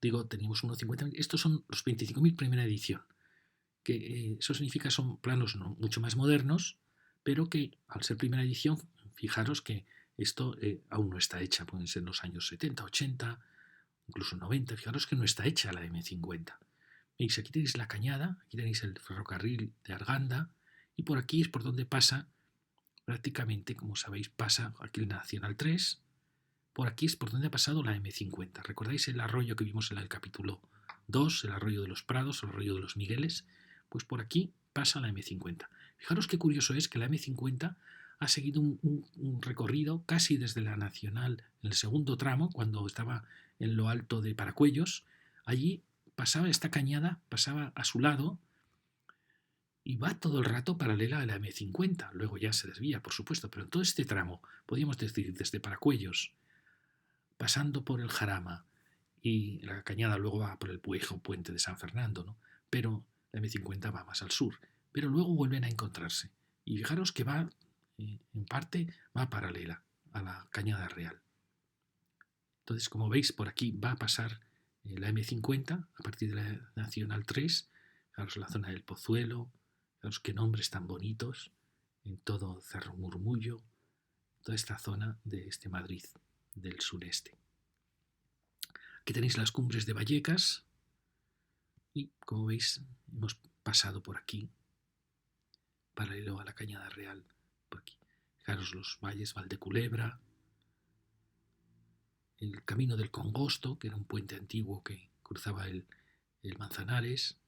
Digo, teníamos 1.50.000. Estos son los 25.000 primera edición, que eso significa son planos mucho más modernos, pero que al ser primera edición, fijaros que esto aún no está hecha, pueden ser los años 70, 80, incluso 90, fijaros que no está hecha la M50. Veis, aquí tenéis la Cañada, aquí tenéis el ferrocarril de Arganda, y por aquí es por donde pasa, prácticamente, como sabéis, pasa aquí el Nacional 3, por aquí es por donde ha pasado la M50. ¿Recordáis el arroyo que vimos en el capítulo 2, el arroyo de los Prados, el arroyo de los Migueles? Pues por aquí pasa la M50. Fijaros qué curioso es que la M50 ha seguido un recorrido casi desde la Nacional, en el segundo tramo, cuando estaba en lo alto de Paracuellos. Allí pasaba esta cañada, pasaba a su lado y va todo el rato paralela a la M50. Luego ya se desvía, por supuesto, pero en todo este tramo, podríamos decir, desde Paracuellos, pasando por el Jarama, y la cañada luego va por el viejo puente de San Fernando, ¿no? Pero la M50 va más al sur, pero luego vuelven a encontrarse. Y fijaros que va, en parte, va paralela a la Cañada Real. Entonces, como veis, por aquí va a pasar la M50, a partir de la Nacional 3, fijaros la zona del Pozuelo, fijaros qué nombres tan bonitos, en todo Cerro Murmullo, toda esta zona de este Madrid del sureste. Aquí tenéis las cumbres de Vallecas y, como veis, hemos pasado por aquí, paralelo a la Cañada Real, por aquí. Fijaros los valles Valdeculebra, el Camino del Congosto, que era un puente antiguo que cruzaba el Manzanares.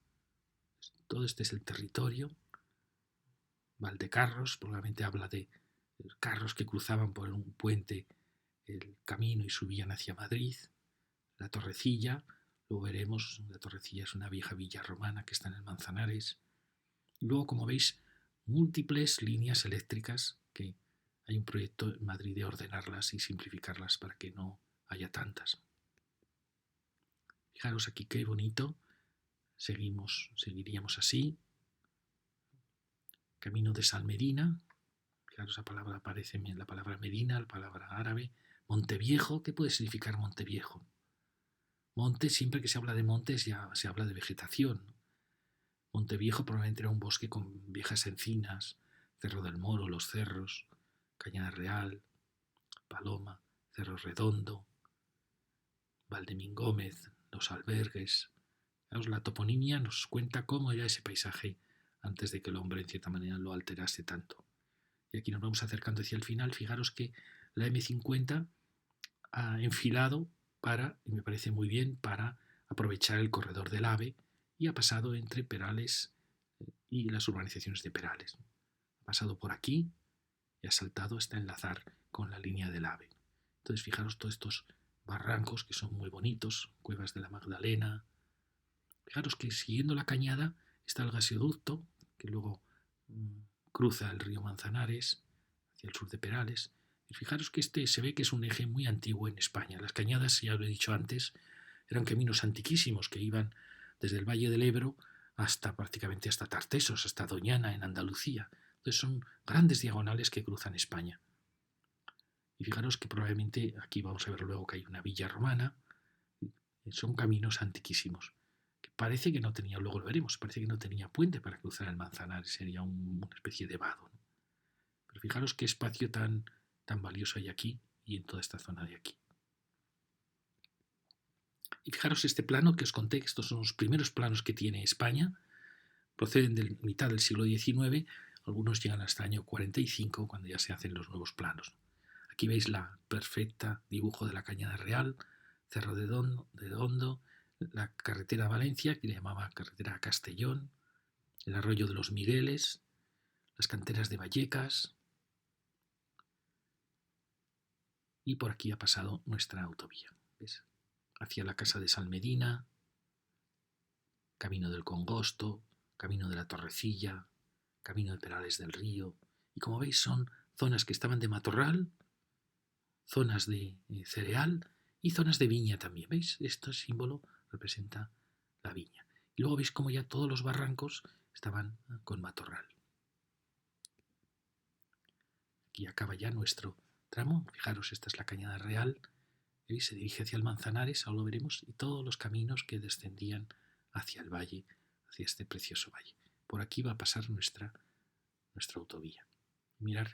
Todo este es el territorio. Valdecarros, probablemente habla de carros que cruzaban por un puente el camino y subían hacia Madrid. La Torrecilla, lo veremos, la Torrecilla es una vieja villa romana que está en el Manzanares. Y luego, como veis, múltiples líneas eléctricas que hay un proyecto en Madrid de ordenarlas y simplificarlas para que no haya tantas. Fijaros aquí qué bonito. Seguiríamos así. Camino de Salmedina. Fijaros, la palabra aparece en la palabra Medina, la palabra árabe. Monteviejo, ¿qué puede significar Monteviejo? Monte, siempre que se habla de montes ya se habla de vegetación. Monteviejo probablemente era un bosque con viejas encinas, Cerro del Moro, Los Cerros, Cañada Real, Paloma, Cerro Redondo, Valdemín Gómez, Los Albergues. La toponimia nos cuenta cómo era ese paisaje antes de que el hombre en cierta manera lo alterase tanto. Y aquí nos vamos acercando hacia el final. Fijaros que la M50 ha enfilado para, y me parece muy bien, para aprovechar el corredor del AVE y ha pasado entre Perales y las urbanizaciones de Perales. Ha pasado por aquí y ha saltado hasta enlazar con la línea del AVE. Entonces fijaros todos estos barrancos que son muy bonitos, Cuevas de la Magdalena. Fijaros que siguiendo la cañada está el gasoducto que luego cruza el río Manzanares hacia el sur de Perales. Y fijaros que este se ve que es un eje muy antiguo en España. Las cañadas, ya lo he dicho antes, eran caminos antiquísimos que iban desde el Valle del Ebro hasta prácticamente hasta Tartesos, hasta Doñana en Andalucía. Entonces son grandes diagonales que cruzan España. Y fijaros que probablemente aquí vamos a ver luego que hay una villa romana. Son caminos antiquísimos. Que parece que no tenía, luego lo veremos, parece que no tenía puente para cruzar el Manzanares, sería una especie de vado, ¿no? Pero fijaros qué espacio tan valioso hay aquí y en toda esta zona de aquí. Y fijaros este plano que os conté, que estos son los primeros planos que tiene España, proceden de mitad del siglo XIX, algunos llegan hasta el año 45, cuando ya se hacen los nuevos planos. Aquí veis la perfecta dibujo de la Cañada Real, Cerro de Hondo, la carretera a Valencia, que le llamaba carretera a Castellón, el arroyo de los Migueles, las canteras de Vallecas, y por aquí ha pasado nuestra autovía. ¿Ves? Hacia la casa de Salmedina, camino del Congosto, camino de la Torrecilla, camino de Perales del Río. Y como veis son zonas que estaban de matorral, zonas de cereal y zonas de viña también. ¿Veis? Este símbolo representa la viña. Y luego veis como ya todos los barrancos estaban con matorral. Aquí acaba ya nuestro tramo. Fijaros, esta es la Cañada Real. ¿Veis? Se dirige hacia el Manzanares, ahora lo veremos, y todos los caminos que descendían hacia el valle, hacia este precioso valle. Por aquí va a pasar nuestra autovía. Mirar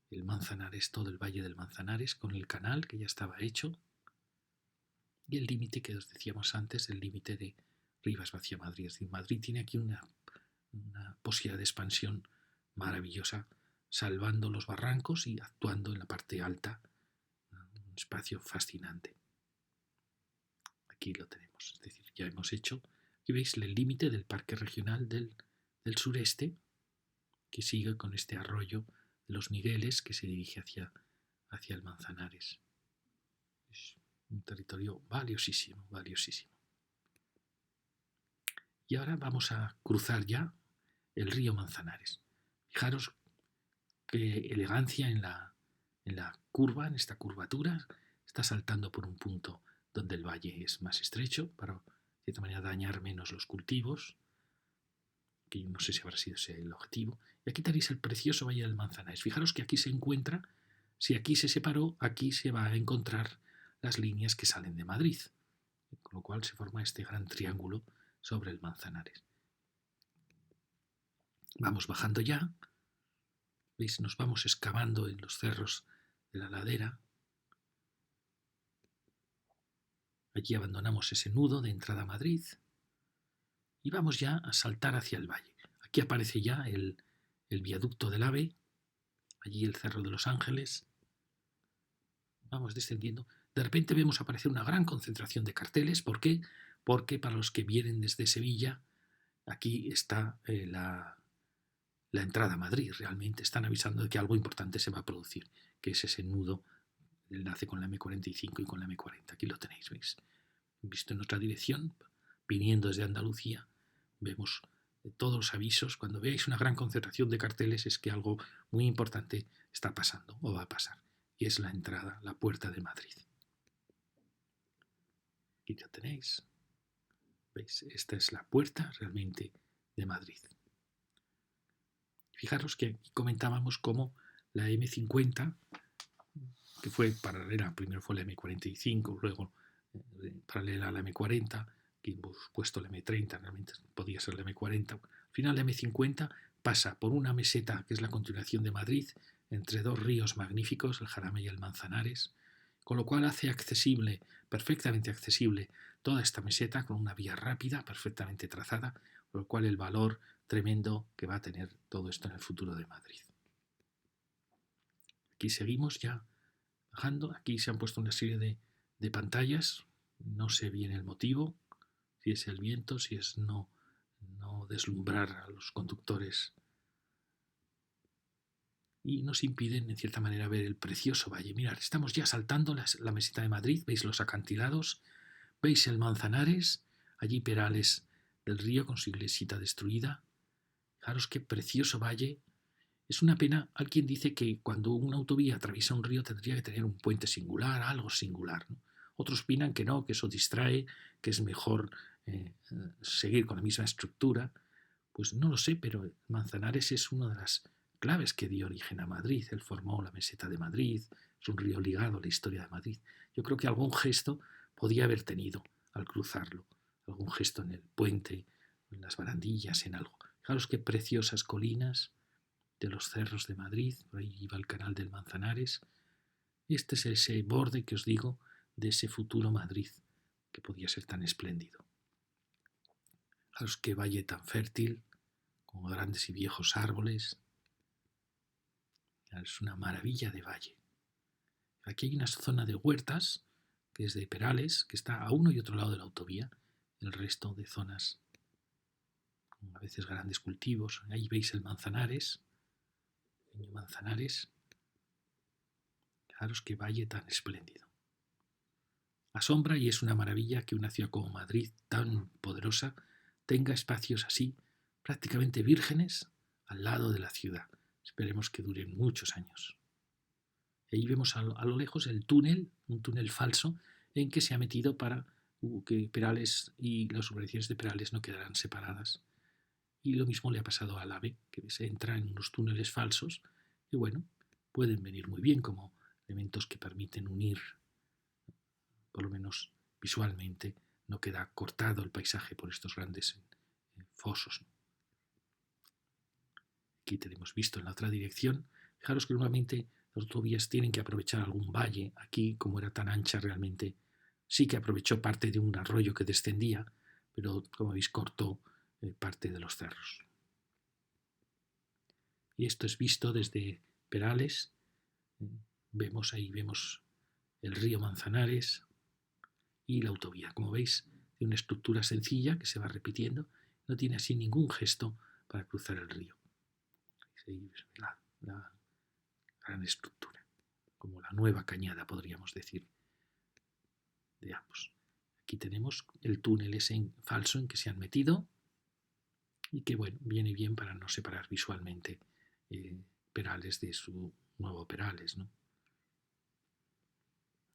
el Manzanares, todo el valle del Manzanares, con el canal que ya estaba hecho, y el límite que os decíamos antes, el límite de Rivas hacia Madrid. Es decir, Madrid tiene aquí una posibilidad de expansión maravillosa, salvando los barrancos y actuando en la parte alta, un espacio fascinante. Aquí lo tenemos, es decir, ya hemos hecho, aquí veis el límite del Parque Regional del Sureste, que sigue con este arroyo de los Migueles que se dirige hacia el Manzanares. Es un territorio valiosísimo, valiosísimo. Y ahora vamos a cruzar ya el río Manzanares. Fijaros qué elegancia en la curva, en esta curvatura. Está saltando por un punto donde el valle es más estrecho para, de cierta manera, dañar menos los cultivos, que no sé si habrá sido ese el objetivo. Y aquí tenéis el precioso Valle del Manzanares. Fijaros que aquí se encuentra, si aquí se separó, aquí se va a encontrar las líneas que salen de Madrid. lo cual se forma este gran triángulo sobre el Manzanares. Vamos bajando ya, ¿veis? Nos vamos excavando en los cerros de la ladera. Allí abandonamos ese nudo de entrada a Madrid y vamos ya a saltar hacia el valle. Aquí aparece ya el viaducto del AVE, allí el Cerro de los Ángeles. Vamos descendiendo. De repente vemos aparecer una gran concentración de carteles. ¿Por qué? Porque para los que vienen desde Sevilla, aquí está la entrada a Madrid. Realmente están avisando de que algo importante se va a producir, que es ese nudo, el enlace con la M45 y con la M40. Aquí lo tenéis, ¿veis? Visto en otra dirección, viniendo desde Andalucía, vemos todos los avisos. Cuando veáis una gran concentración de carteles es que algo muy importante está pasando o va a pasar. Y es la entrada, la puerta de Madrid. Aquí ya tenéis. ¿Veis? Esta es la puerta realmente de Madrid. Fijaros que aquí comentábamos cómo la M50, que fue paralela, primero fue la M45, luego paralela a la M40, que hemos puesto la M30, realmente podía ser la M40. Al final la M50 pasa por una meseta que es la continuación de Madrid, entre dos ríos magníficos, el Jarama y el Manzanares, con lo cual hace accesible, perfectamente accesible, toda esta meseta con una vía rápida, perfectamente trazada, con lo cual el valor tremendo que va a tener todo esto en el futuro de Madrid. Aquí seguimos ya bajando, aquí se han puesto una serie de pantallas, no sé bien el motivo, si es el viento, si es no deslumbrar a los conductores, y nos impiden en cierta manera ver el precioso valle. Mirad, estamos ya saltando la meseta de Madrid, veis los acantilados, veis el Manzanares, allí Perales del Río con su iglesita destruida. Fijaros qué precioso valle. Es una pena, alguien dice que cuando una autovía atraviesa un río tendría que tener un puente singular, algo singular, ¿no? Otros opinan que no, que eso distrae, que es mejor seguir con la misma estructura. Pues no lo sé, pero Manzanares es una de las claves que dio origen a Madrid. Él formó la meseta de Madrid, es un río ligado a la historia de Madrid. Yo creo que algún gesto podía haber tenido al cruzarlo, algún gesto en el puente, en las barandillas, en algo. Fijaros qué preciosas colinas de los cerros de Madrid, por ahí iba el canal del Manzanares. Este es ese borde que os digo de ese futuro Madrid que podía ser tan espléndido. Fijaros qué valle tan fértil, con grandes y viejos árboles. Es una maravilla de valle. Aquí hay una zona de huertas, que es de Perales, que está a uno y otro lado de la autovía. El resto de zonas con a veces grandes cultivos. Ahí veis el Manzanares, pequeño Manzanares. Fijaros qué valle tan espléndido. Asombra y es una maravilla que una ciudad como Madrid, tan poderosa, tenga espacios así, prácticamente vírgenes, al lado de la ciudad. Esperemos que duren muchos años. Ahí vemos a lo lejos el túnel, un túnel falso, en que se ha metido para que Perales y las urbanizaciones de Perales no quedaran separadas. Y lo mismo le ha pasado al AVE, que se entra en unos túneles falsos, y bueno, pueden venir muy bien como elementos que permiten unir, por lo menos visualmente, no queda cortado el paisaje por estos grandes fosos. Aquí tenemos visto en la otra dirección. Fijaros que normalmente las autovías tienen que aprovechar algún valle. Aquí, como era tan ancha realmente, sí que aprovechó parte de un arroyo que descendía, pero como veis cortó parte de los cerros. Y esto es visto desde Perales. Vemos el río Manzanares y la autovía. Como veis, de una estructura sencilla que se va repitiendo, no tiene así ningún gesto para cruzar el río. La gran estructura, como la nueva cañada, podríamos decir, de ambos. Aquí tenemos el túnel ese falso en que se han metido y que, bueno, viene bien para no separar visualmente Perales de su nuevo Perales, ¿no?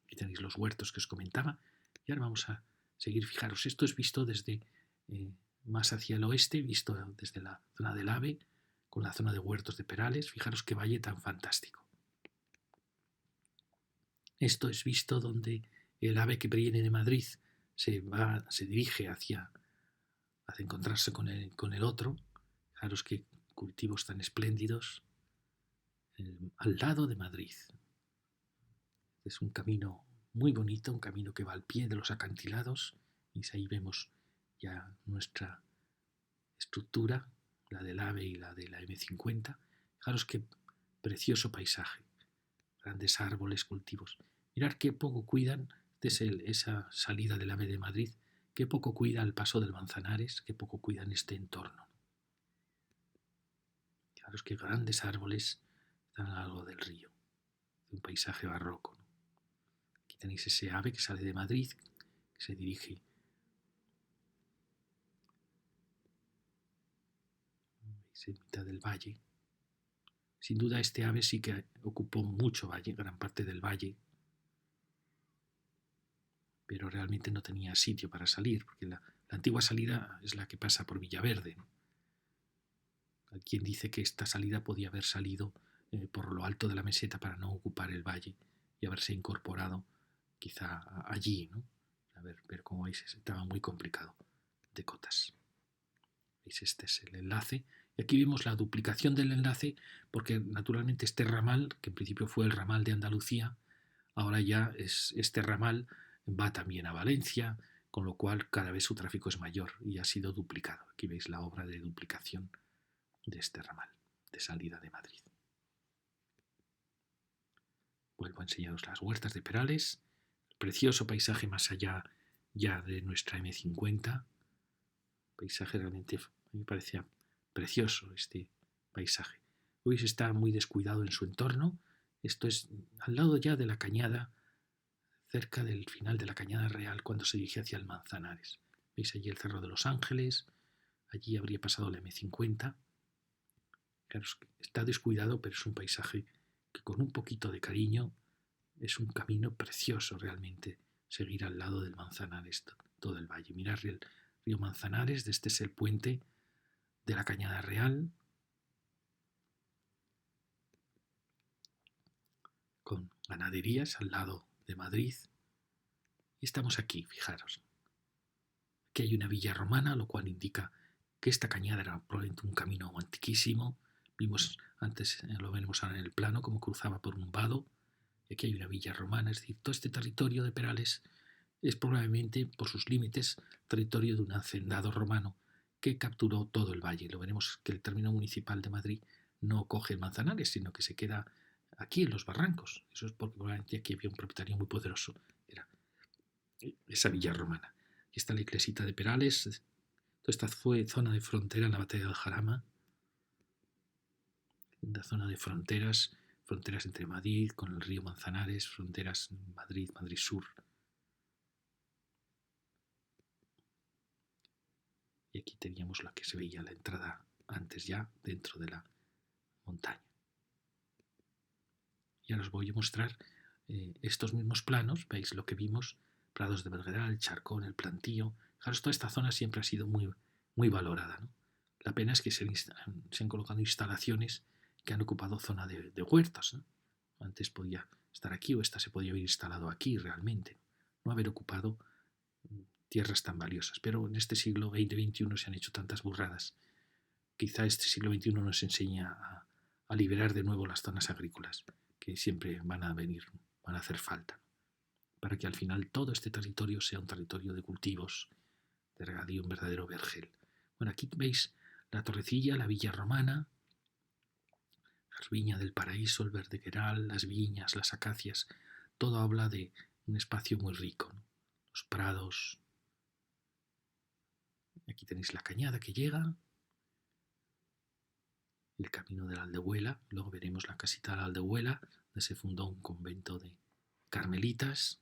Aquí tenéis los huertos que os comentaba y ahora vamos a seguir. Fijaros, esto es visto desde más hacia el oeste, visto desde la zona del AVE, con la zona de huertos de Perales. Fijaros qué valle tan fantástico. Esto es visto donde el AVE que viene de Madrid se dirige hacia encontrarse con el otro. Fijaros qué cultivos tan espléndidos al lado de Madrid. Es un camino muy bonito, un camino que va al pie de los acantilados, y ahí vemos ya nuestra estructura, la del AVE y la de la M50. Fijaros qué precioso paisaje, grandes árboles, cultivos. Mirad qué poco cuidan, esa salida del AVE de Madrid, qué poco cuida el paso del Manzanares, qué poco cuidan este entorno. Fijaros qué grandes árboles están a lo largo del río, de un paisaje barroco. Aquí tenéis ese AVE que sale de Madrid, que se dirige en mitad del valle. Sin duda este AVE sí que ocupó mucho valle, gran parte del valle, pero realmente no tenía sitio para salir, porque la antigua salida es la que pasa por Villaverde. Hay quien dice que esta salida podía haber salido por lo alto de la meseta para no ocupar el valle y haberse incorporado quizá allí, ¿no? Pero como veis estaba muy complicado de cotas. ¿Veis? Este es el enlace. Y aquí vemos la duplicación del enlace, porque naturalmente este ramal, que en principio fue el ramal de Andalucía, ahora ya este ramal va también a Valencia, con lo cual cada vez su tráfico es mayor y ha sido duplicado. Aquí veis la obra de duplicación de este ramal de salida de Madrid. Vuelvo a enseñaros las huertas de Perales, el precioso paisaje más allá ya de nuestra M50. Paisaje realmente me parecía precioso este paisaje. Luis está muy descuidado en su entorno. Esto es al lado ya de la cañada, cerca del final de la cañada real, cuando se dirige hacia el Manzanares. Veis allí el Cerro de los Ángeles, allí habría pasado la M50. Claro, está descuidado, pero es un paisaje que con un poquito de cariño es un camino precioso realmente seguir al lado del Manzanares, todo el valle. Mirad el río Manzanares, este es el puente de la Cañada Real, con ganaderías al lado de Madrid. Y estamos aquí, fijaros. Aquí hay una villa romana, lo cual indica que esta cañada era probablemente un camino antiquísimo. Vimos antes, lo veremos ahora en el plano, cómo cruzaba por un vado. Y aquí hay una villa romana, es decir, todo este territorio de Perales es probablemente, por sus límites, territorio de un hacendado romano que capturó todo el valle. Lo veremos que el término municipal de Madrid no coge el Manzanares, sino que se queda aquí en los barrancos. Eso es porque probablemente aquí había un propietario muy poderoso. Era esa villa romana. Aquí está la iglesita de Perales. Toda esta fue zona de frontera en la batalla del Jarama. Una zona de fronteras entre Madrid, con el río Manzanares, fronteras Madrid, Madrid Sur. Y aquí teníamos la que se veía la entrada antes ya dentro de la montaña. Y ahora os voy a mostrar estos mismos planos. Veis lo que vimos, Prados de Belgueral, Charcón, el Plantío. Fijaros, toda esta zona siempre ha sido muy, muy valorada, ¿no? La pena es que se han colocado instalaciones que han ocupado zona de huertos, ¿no? Antes podía estar aquí o esta se podía haber instalado aquí realmente, no haber ocupado tierras tan valiosas. Pero en este siglo XX-XXI se han hecho tantas burradas. Quizá este siglo XXI nos enseña a liberar de nuevo las zonas agrícolas, que siempre van a venir, van a hacer falta, para que al final todo este territorio sea un territorio de cultivos, de regadío, un verdadero vergel. Bueno, aquí veis la Torrecilla, la villa romana, la viña del paraíso, el verdegueral, las viñas, las acacias, todo habla de un espacio muy rico, ¿no? Los prados. Aquí tenéis la cañada que llega, el camino de la Aldehuela, luego veremos la casita de la Aldehuela, donde se fundó un convento de carmelitas,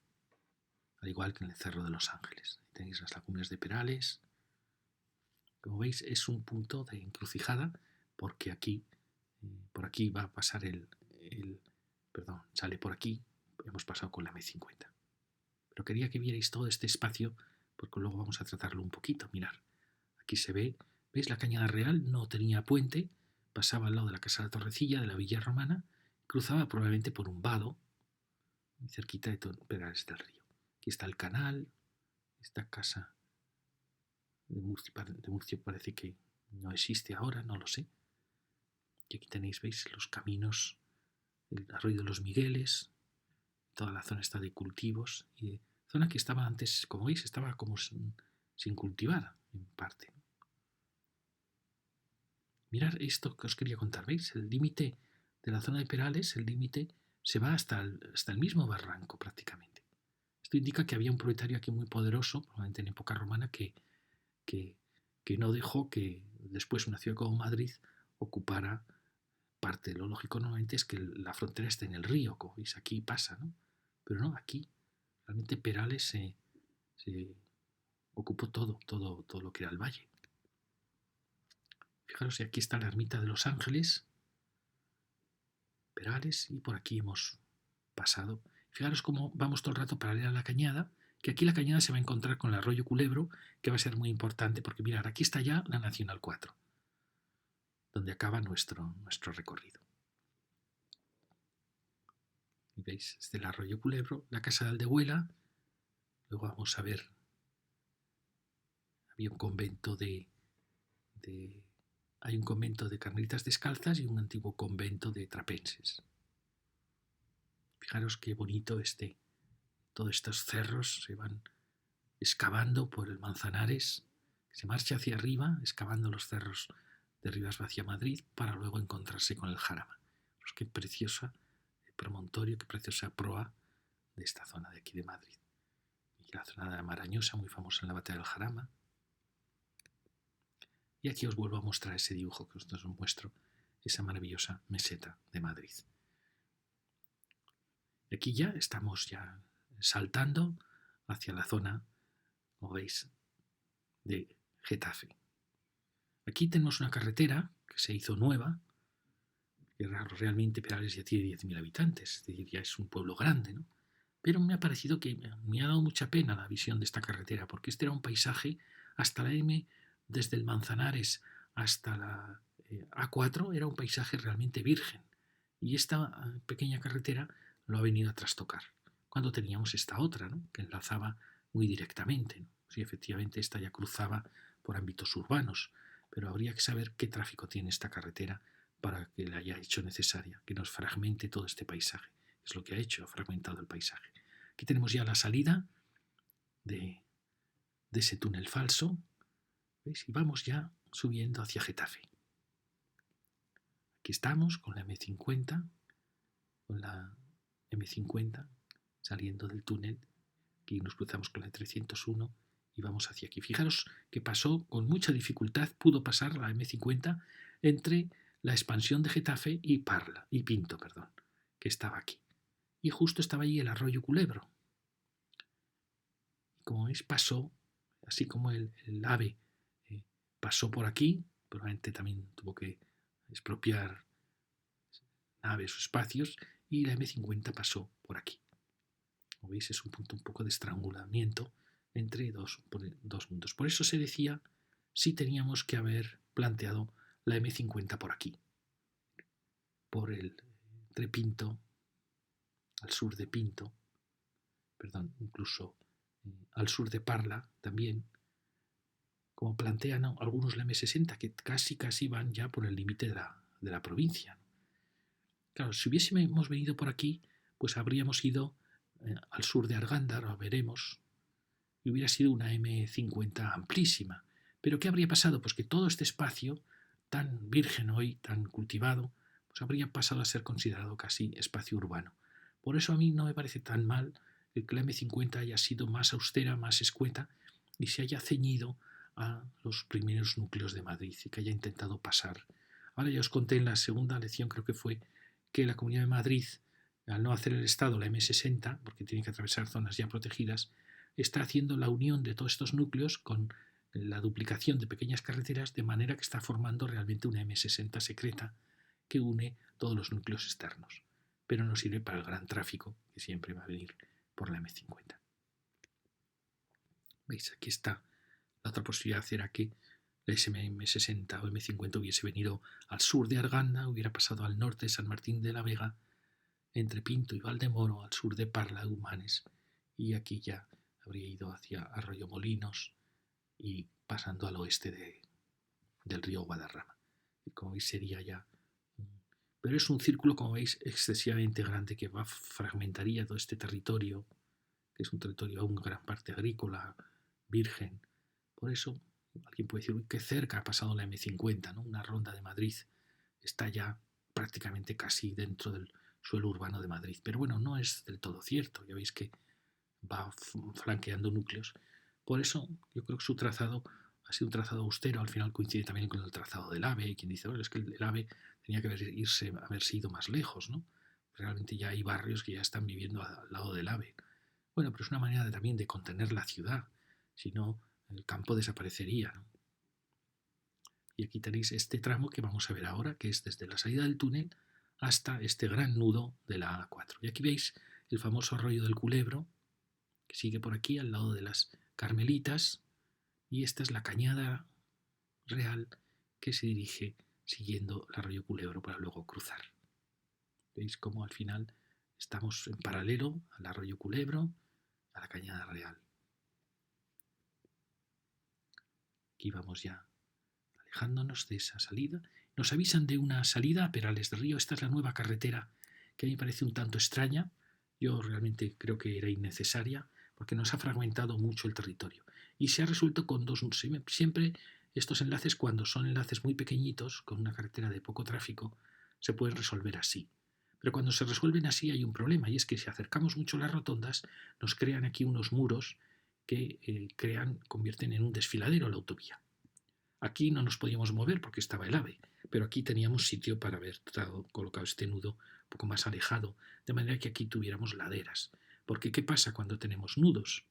al igual que en el Cerro de los Ángeles. Ahí tenéis las lagunas de Perales. Como veis, es un punto de encrucijada, porque aquí, por aquí va a pasar perdón, sale por aquí, hemos pasado con la M50. Pero quería que vierais todo este espacio, porque luego vamos a tratarlo un poquito. Mirar, aquí se ve, ¿veis? La Cañada Real no tenía puente, pasaba al lado de la Casa de la Torrecilla, de la Villa Romana, cruzaba probablemente por un vado, muy cerquita de Perales del Río. Aquí está el canal, Esta casa de Murcia parece que no existe ahora, no lo sé. Y aquí tenéis, veis, los caminos, el arroyo de los Migueles, toda la zona está de cultivos, y zona que estaba antes, como veis, estaba como sin cultivar, en parte. Mirad esto que os quería contar, ¿veis? El límite de la zona de Perales, el límite se va hasta el mismo barranco prácticamente. Esto indica que había un propietario aquí muy poderoso, probablemente en época romana, que, que no dejó que después una ciudad como Madrid ocupara parte. Lo lógico normalmente es que la frontera esté en el río, como veis aquí pasa, ¿no? Pero no, aquí realmente Perales se ocupó todo lo que era el valle. Fijaros, aquí está la ermita de los Ángeles, Perales, y por aquí hemos pasado. Fijaros cómo vamos todo el rato para ir a la cañada, que aquí la cañada se va a encontrar con el arroyo Culebro, que va a ser muy importante, porque mirad, aquí está ya la Nacional 4, donde acaba nuestro recorrido. Y veis, es del arroyo Culebro, la casa de Aldehuela, luego vamos a ver, había un convento hay un convento de carmelitas descalzas y un antiguo convento de trapenses. Fijaros qué bonito todos estos cerros se van excavando por el Manzanares, se marcha hacia arriba, excavando los cerros de Rivas hacia Madrid, para luego encontrarse con el Jarama. Pues qué preciosa promontorio, qué preciosa proa de esta zona de aquí de Madrid. Y la zona de Marañosa, muy famosa en la batalla del Jarama. Y aquí os vuelvo a mostrar ese dibujo que os muestro, esa maravillosa meseta de Madrid. Y aquí ya estamos saltando hacia la zona, como veis, de Getafe. Aquí tenemos una carretera que se hizo nueva, que realmente Perales ya tiene 10.000 habitantes, es decir, ya es un pueblo grande, ¿no? Pero me ha parecido que me ha dado mucha pena la visión de esta carretera, porque este era un paisaje hasta la M, desde el Manzanares hasta la A4, era un paisaje realmente virgen. Y esta pequeña carretera lo ha venido a trastocar, cuando teníamos esta otra, ¿no?, que enlazaba muy directamente, ¿no? Sí, efectivamente esta ya cruzaba por ámbitos urbanos, pero habría que saber qué tráfico tiene esta carretera para que la haya hecho necesaria, que nos fragmente todo este paisaje. Es lo que ha hecho, ha fragmentado el paisaje. Aquí tenemos ya la salida de ese túnel falso, ¿veis? Y vamos ya subiendo hacia Getafe. Aquí estamos con la M50 saliendo del túnel. Aquí nos cruzamos con la 301 y vamos hacia aquí. Fijaros que pasó con mucha dificultad, pudo pasar la M50 entre la expansión de Getafe y Pinto, que estaba aquí. Y justo estaba allí el arroyo Culebro. Y como veis, pasó, así como el AVE pasó por aquí, probablemente también tuvo que expropiar naves o espacios, y la M50 pasó por aquí. Como veis, es un punto un poco de estrangulamiento entre dos mundos. Por eso se decía si teníamos que haber planteado la M50 por aquí, entre Pinto, al sur de Pinto, incluso al sur de Parla también, como plantean algunos la M60, que casi van ya por el límite de la provincia. Claro, si hubiésemos venido por aquí, pues habríamos ido al sur de Arganda, lo veremos, y hubiera sido una M50 amplísima. Pero ¿qué habría pasado? Pues que todo este espacio, tan virgen hoy, tan cultivado, pues habría pasado a ser considerado casi espacio urbano. Por eso a mí no me parece tan mal que la M50 haya sido más austera, más escueta, y se haya ceñido a los primeros núcleos de Madrid y que haya intentado pasar. Ahora ya os conté en la segunda lección, creo que fue, que la Comunidad de Madrid, al no hacer el Estado la M60, porque tiene que atravesar zonas ya protegidas, está haciendo la unión de todos estos núcleos con la duplicación de pequeñas carreteras, de manera que está formando realmente una M60 secreta que une todos los núcleos externos, pero no sirve para el gran tráfico que siempre va a venir por la M50. ¿Veis? Aquí está. La otra posibilidad era que la M60 o M50 hubiese venido al sur de Arganda, hubiera pasado al norte de San Martín de la Vega, entre Pinto y Valdemoro, al sur de Parla, Humanes, y aquí ya habría ido hacia Arroyomolinos y pasando al oeste del río Guadarrama. Y como veis sería ya... Pero es un círculo, como veis, excesivamente grande que fragmentaría todo este territorio, que es un territorio aún en gran parte agrícola, virgen. Por eso alguien puede decir, uy, qué cerca ha pasado la M50, ¿no? Una ronda de Madrid está ya prácticamente casi dentro del suelo urbano de Madrid. Pero bueno, no es del todo cierto. Ya veis que va flanqueando núcleos. Por eso yo creo que su trazado ha sido un trazado austero, al final coincide también con el trazado del AVE, y quien dice, bueno, es que el AVE tenía que haberse ido más lejos, ¿no? Realmente ya hay barrios que ya están viviendo al lado del AVE. Bueno, pero es una manera también de contener la ciudad, si no el campo desaparecería, ¿no? Y aquí tenéis este tramo que vamos a ver ahora, que es desde la salida del túnel hasta este gran nudo de la A4. Y aquí veis el famoso arroyo del Culebro, que sigue por aquí al lado de las Carmelitas, y esta es la cañada real que se dirige siguiendo el arroyo Culebro para luego cruzar. Veis cómo al final estamos en paralelo al arroyo Culebro, a la cañada real. Aquí vamos ya alejándonos de esa salida. Nos avisan de una salida a Perales de Río. Esta es la nueva carretera que a mí me parece un tanto extraña. Yo realmente creo que era innecesaria porque nos ha fragmentado mucho el territorio. Y se ha resuelto con dos... Siempre estos enlaces, cuando son enlaces muy pequeñitos, con una carretera de poco tráfico, se pueden resolver así. Pero cuando se resuelven así hay un problema, y es que si acercamos mucho las rotondas, nos crean aquí unos muros que convierten en un desfiladero la autovía. Aquí no nos podíamos mover porque estaba el AVE, pero aquí teníamos sitio para haber colocado este nudo un poco más alejado, de manera que aquí tuviéramos laderas. Porque ¿qué pasa cuando tenemos nudos?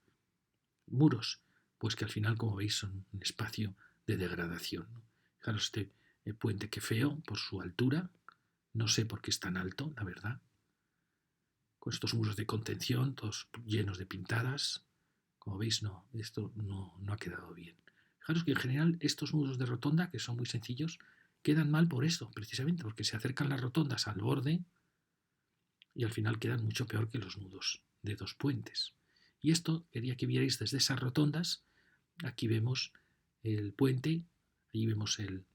Muros, pues que al final, como veis, son un espacio de degradación, ¿no? Fijaros este puente, que feo por su altura, no sé por qué es tan alto, la verdad, con estos muros de contención, todos llenos de pintadas. Como veis, no, esto no ha quedado bien. Fijaros que en general estos nudos de rotonda, que son muy sencillos, quedan mal por esto, precisamente, porque se acercan las rotondas al borde y al final quedan mucho peor que los nudos de dos puentes. Y esto quería que vierais desde esas rotondas. Aquí vemos el puente, allí vemos el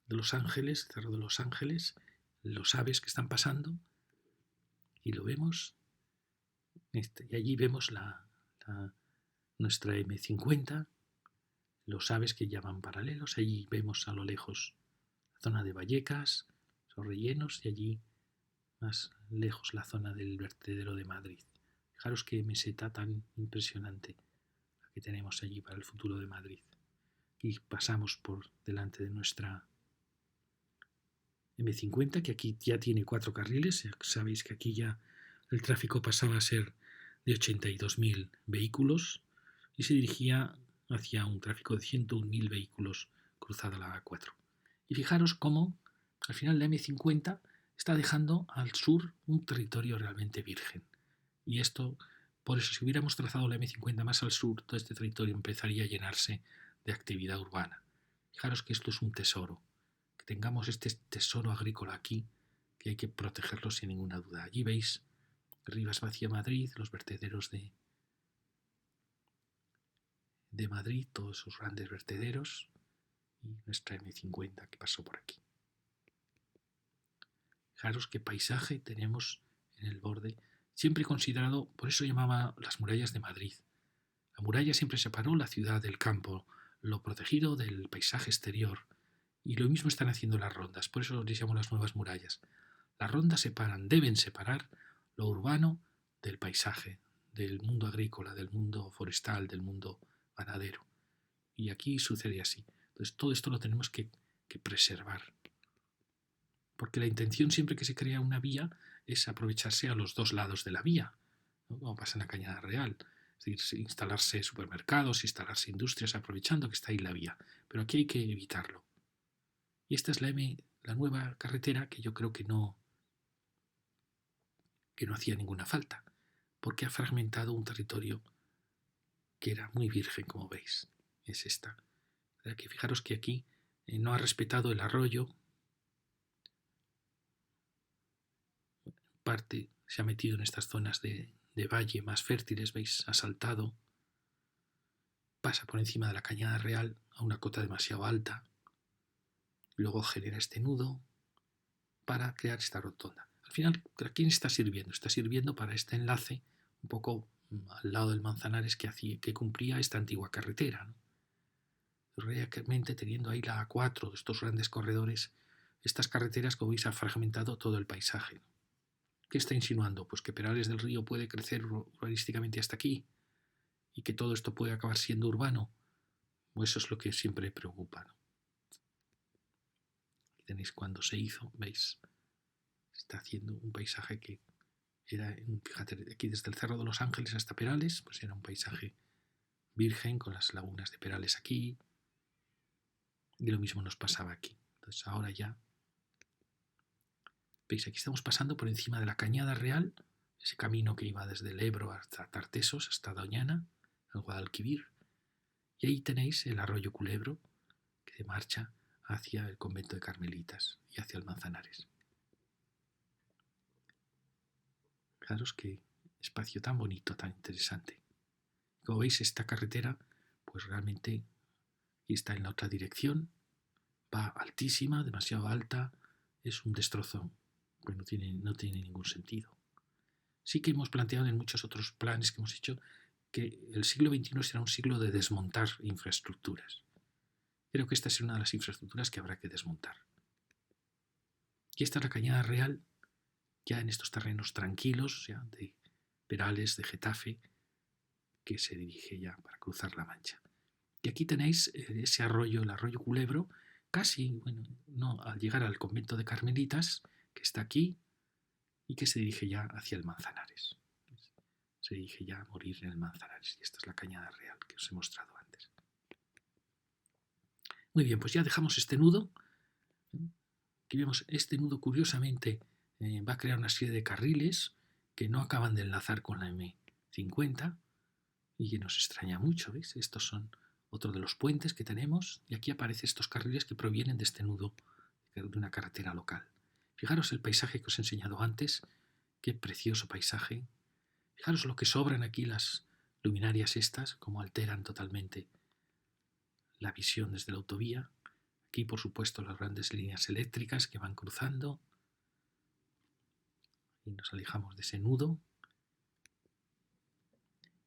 de Los Ángeles, Cerro de Los Ángeles, los aves que están pasando, y lo vemos. Y allí vemos nuestra M50, los aves que llaman paralelos. Allí vemos a lo lejos la zona de Vallecas, los rellenos, y allí más lejos la zona del vertedero de Madrid. Fijaros qué meseta tan impresionante la que tenemos allí para el futuro de Madrid. Y pasamos por delante de nuestra M50, que aquí ya tiene 4 carriles. Sabéis que aquí ya el tráfico pasaba a ser de 82.000 vehículos y se dirigía hacia un tráfico de 101.000 vehículos cruzada la A4. Y fijaros cómo al final la M50 está dejando al sur un territorio realmente virgen. Y esto, por eso, si hubiéramos trazado la M50 más al sur, todo este territorio empezaría a llenarse de actividad urbana. Fijaros que esto es un tesoro, que tengamos este tesoro agrícola aquí, que hay que protegerlo sin ninguna duda. Allí veis Rivas Vacía Madrid, los vertederos de Madrid, todos esos grandes vertederos, y nuestra M50 que pasó por aquí. Fijaros qué paisaje tenemos en el borde, siempre considerado, por eso llamaba las murallas de Madrid. La muralla siempre separó la ciudad del campo, lo protegido del paisaje exterior, y lo mismo están haciendo las rondas, por eso les llamo las nuevas murallas. Las rondas deben separar lo urbano del paisaje, del mundo agrícola, del mundo forestal, del mundo ganadero. Y aquí sucede así. Entonces todo esto lo tenemos que preservar. Porque la intención siempre que se crea una vía es aprovecharse a los dos lados de la vía, ¿no? Como pasa en la Cañada Real. Es decir, instalarse supermercados, instalarse industrias, aprovechando que está ahí la vía. Pero aquí hay que evitarlo. Y esta es la nueva carretera que yo creo que no hacía ninguna falta, porque ha fragmentado un territorio que era muy virgen, como veis. Es esta. Que fijaros que aquí no ha respetado el arroyo, parte se ha metido en estas zonas de de valle más fértiles, veis, ha saltado, pasa por encima de la Cañada Real a una cota demasiado alta, luego genera este nudo para crear esta rotonda. Al final, ¿a quién está sirviendo? Está sirviendo para este enlace un poco al lado del Manzanares que cumplía esta antigua carretera, ¿no? Realmente teniendo ahí la A4 de estos grandes corredores, estas carreteras, como veis, han fragmentado todo el paisaje, ¿no? ¿Qué está insinuando? Pues que Perales del Río puede crecer urbanísticamente hasta aquí y que todo esto puede acabar siendo urbano. Pues eso es lo que siempre preocupa, ¿no? Aquí tenéis cuando se hizo, veis, está haciendo un paisaje que era, fíjate, aquí desde el Cerro de los Ángeles hasta Perales, pues era un paisaje virgen con las lagunas de Perales aquí, y lo mismo nos pasaba aquí. Entonces ahora ya, veis, aquí estamos pasando por encima de la Cañada Real, ese camino que iba desde el Ebro hasta Tartesos, hasta Doñana, al Guadalquivir, y ahí tenéis el arroyo Culebro, que marcha hacia el convento de Carmelitas y hacia el Manzanares. Fijaros qué espacio tan bonito, tan interesante. Como veis, esta carretera, pues realmente aquí está en la otra dirección, va altísima, demasiado alta, es un destrozo que no tiene ningún sentido. Sí que hemos planteado en muchos otros planes que hemos hecho que el siglo XXI será un siglo de desmontar infraestructuras. Creo que esta es una de las infraestructuras que habrá que desmontar. Y esta es la Cañada Real, ya en estos terrenos tranquilos, ya de Perales, de Getafe, que se dirige ya para cruzar la Mancha. Y aquí tenéis ese arroyo, el arroyo Culebro, casi, bueno, no, al llegar al convento de Carmelitas, que está aquí, y que se dirige ya hacia el Manzanares. Se dirige ya a morir en el Manzanares. Y esta es la Cañada Real que os he mostrado antes. Muy bien, pues ya dejamos este nudo. Aquí vemos este nudo, curiosamente, va a crear una serie de carriles que no acaban de enlazar con la M50 y que nos extraña mucho, ¿veis? Estos son otro de los puentes que tenemos y aquí aparecen estos carriles que provienen de este nudo de una carretera local. Fijaros el paisaje que os he enseñado antes, qué precioso paisaje. Fijaros lo que sobran aquí las luminarias estas, cómo alteran totalmente la visión desde la autovía. Aquí, por supuesto, las grandes líneas eléctricas que van cruzando. Y nos alejamos de ese nudo.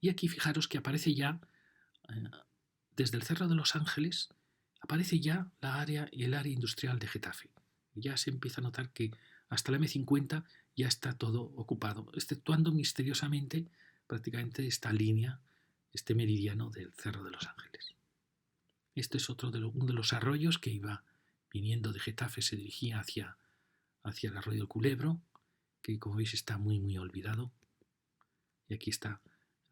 Y aquí fijaros que aparece ya, desde el Cerro de los Ángeles, aparece ya el área industrial de Getafe. Ya se empieza a notar que hasta la M50 ya está todo ocupado, exceptuando misteriosamente prácticamente esta línea, este meridiano del Cerro de los Ángeles. Este es uno de los arroyos que iba viniendo de Getafe, se dirigía hacia el arroyo del Culebro, que como veis está muy muy olvidado. Y aquí está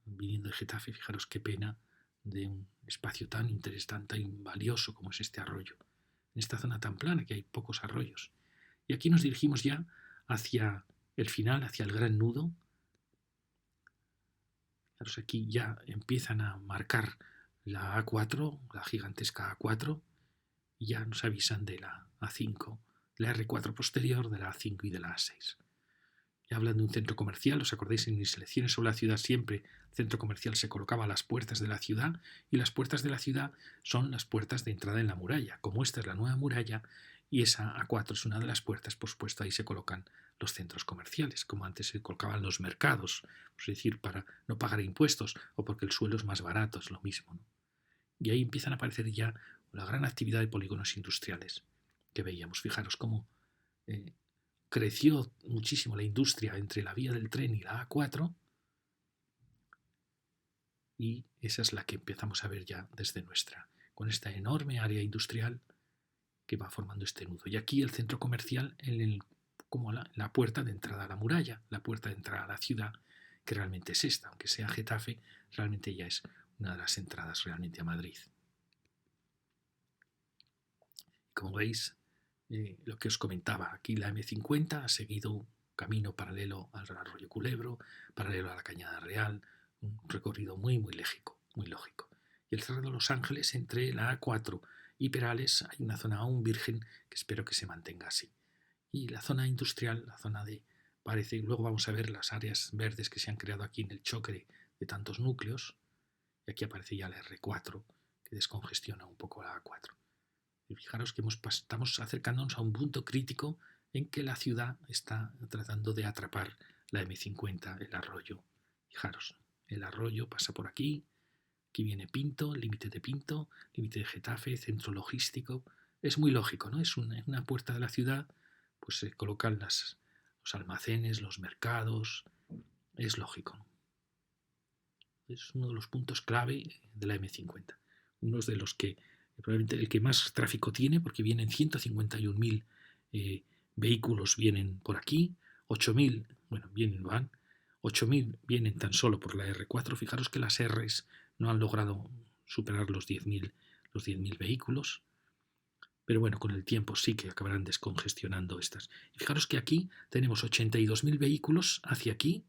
viniendo de Getafe, fijaros qué pena de un espacio tan interesante y valioso como es este arroyo. En esta zona tan plana que hay pocos arroyos. Y aquí nos dirigimos ya hacia el final, hacia el gran nudo. Fijaros, aquí ya empiezan a marcar la A4, la gigantesca A4, y ya nos avisan de la A5, la R4 posterior, de la A5 y de la A6. Ya hablan de un centro comercial, ¿os acordáis en mis lecciones sobre la ciudad? Siempre el centro comercial se colocaba a las puertas de la ciudad y las puertas de la ciudad son las puertas de entrada en la muralla. Como esta es la nueva muralla y esa A4 es una de las puertas, por supuesto ahí se colocan los centros comerciales, como antes se colocaban los mercados, es decir, para no pagar impuestos o porque el suelo es más barato, es lo mismo, ¿no? Y ahí empiezan a aparecer ya la gran actividad de polígonos industriales que veíamos. Fijaros cómo creció muchísimo la industria entre la vía del tren y la A4 y esa es la que empezamos a ver ya desde nuestra, con esta enorme área industrial que va formando este nudo. Y aquí el centro comercial como la puerta de entrada a la muralla, la puerta de entrada a la ciudad, que realmente es esta, aunque sea Getafe, realmente ya es una de las entradas realmente a Madrid. Como veis, lo que os comentaba, aquí la M50 ha seguido un camino paralelo al arroyo Culebro, paralelo a la Cañada Real, un recorrido muy, muy lógico, muy lógico. Y el Cerro de los Ángeles, entre la A4 y Perales, hay una zona aún virgen que espero que se mantenga así. Y la zona industrial, la zona de parece, luego vamos a ver las áreas verdes que se han creado aquí en el choque de tantos núcleos, y aquí aparece ya la R4, que descongestiona un poco la A4. Y fijaros que estamos acercándonos a un punto crítico en que la ciudad está tratando de atrapar la M50, el arroyo. Fijaros, el arroyo pasa por aquí, aquí viene Pinto, límite de Getafe, centro logístico. Es muy lógico, ¿no? Es una puerta de la ciudad, pues se colocan los almacenes, los mercados. Es lógico, ¿no? Es uno de los puntos clave de la M50. Uno de los que probablemente el que más tráfico tiene, porque vienen 151.000 vehículos vienen por aquí, 8.000, bueno, van, 8.000 vienen tan solo por la R4. Fijaros que las Rs no han logrado superar los 10.000 vehículos, pero bueno, con el tiempo sí que acabarán descongestionando estas. Y fijaros que aquí tenemos 82.000 vehículos hacia aquí,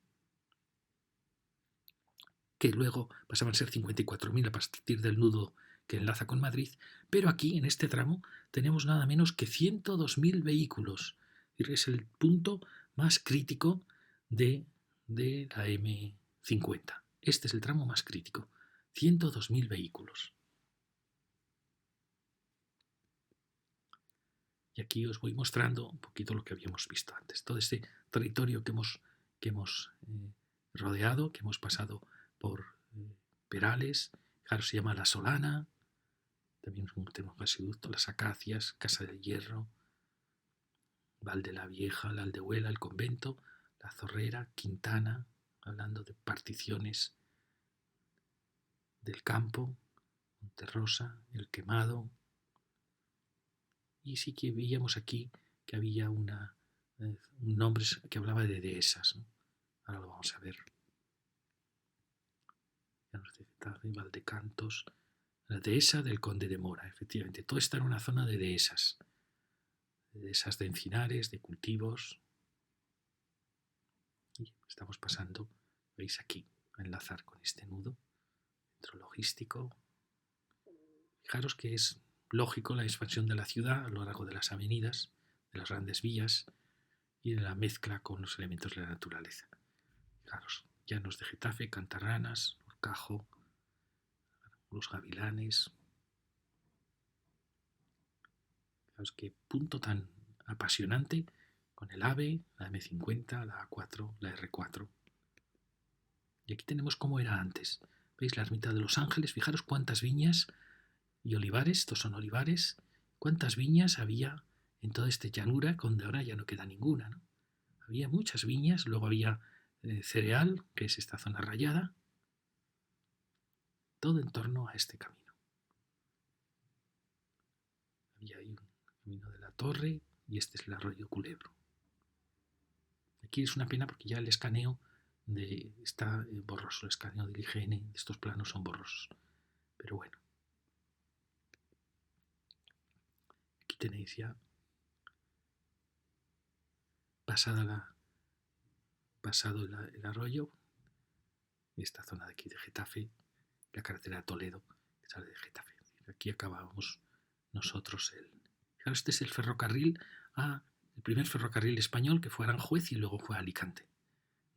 que luego pasaban a ser 54.000 a partir del nudo que enlaza con Madrid, pero aquí, en este tramo, tenemos nada menos que 102.000 vehículos. Es el punto más crítico de la M50. Este es el tramo más crítico. 102.000 vehículos. Y aquí os voy mostrando un poquito lo que habíamos visto antes. Todo este territorio que hemos rodeado, que hemos pasado por Perales, claro, se llama La Solana, también tenemos gasoducto, Las Acacias, Casa del Hierro, Valde la Vieja, la Aldehuela, el Convento, La Zorrera, Quintana, hablando de particiones del campo, Monterrosa, El Quemado, y sí que veíamos aquí que había un nombre que hablaba de dehesas, ¿no? Ahora lo vamos a ver. Valdecantos, la dehesa del Conde de Mora, efectivamente. Todo está en una zona de dehesas de encinares, de cultivos. Y estamos pasando, veis aquí, a enlazar con este nudo, centro logístico. Fijaros que es lógico la expansión de la ciudad a lo largo de las avenidas, de las grandes vías y de la mezcla con los elementos de la naturaleza. Fijaros, llanos de Getafe, Cantarranas, Orcajo, los Gavilanes. Fijaros qué punto tan apasionante con el AVE, la M50, la A4, la R4. Y aquí tenemos cómo era antes. ¿Veis la ermita de Los Ángeles? Fijaros cuántas viñas y olivares, estos son olivares, cuántas viñas había en toda esta llanura, donde ahora ya no queda ninguna, ¿no? Había muchas viñas, luego había cereal, que es esta zona rayada, todo en torno a este camino. Había ahí un camino de la Torre y este es el arroyo Culebro. Aquí es una pena porque ya el escaneo está borroso, el escaneo del IGN de estos planos son borrosos, pero bueno. Aquí tenéis ya pasado el arroyo, esta zona de aquí de Getafe, la carretera de Toledo, que sale de Getafe. Aquí acabábamos nosotros Claro, este es el ferrocarril, el primer ferrocarril español que fue a Aranjuez y luego fue a Alicante.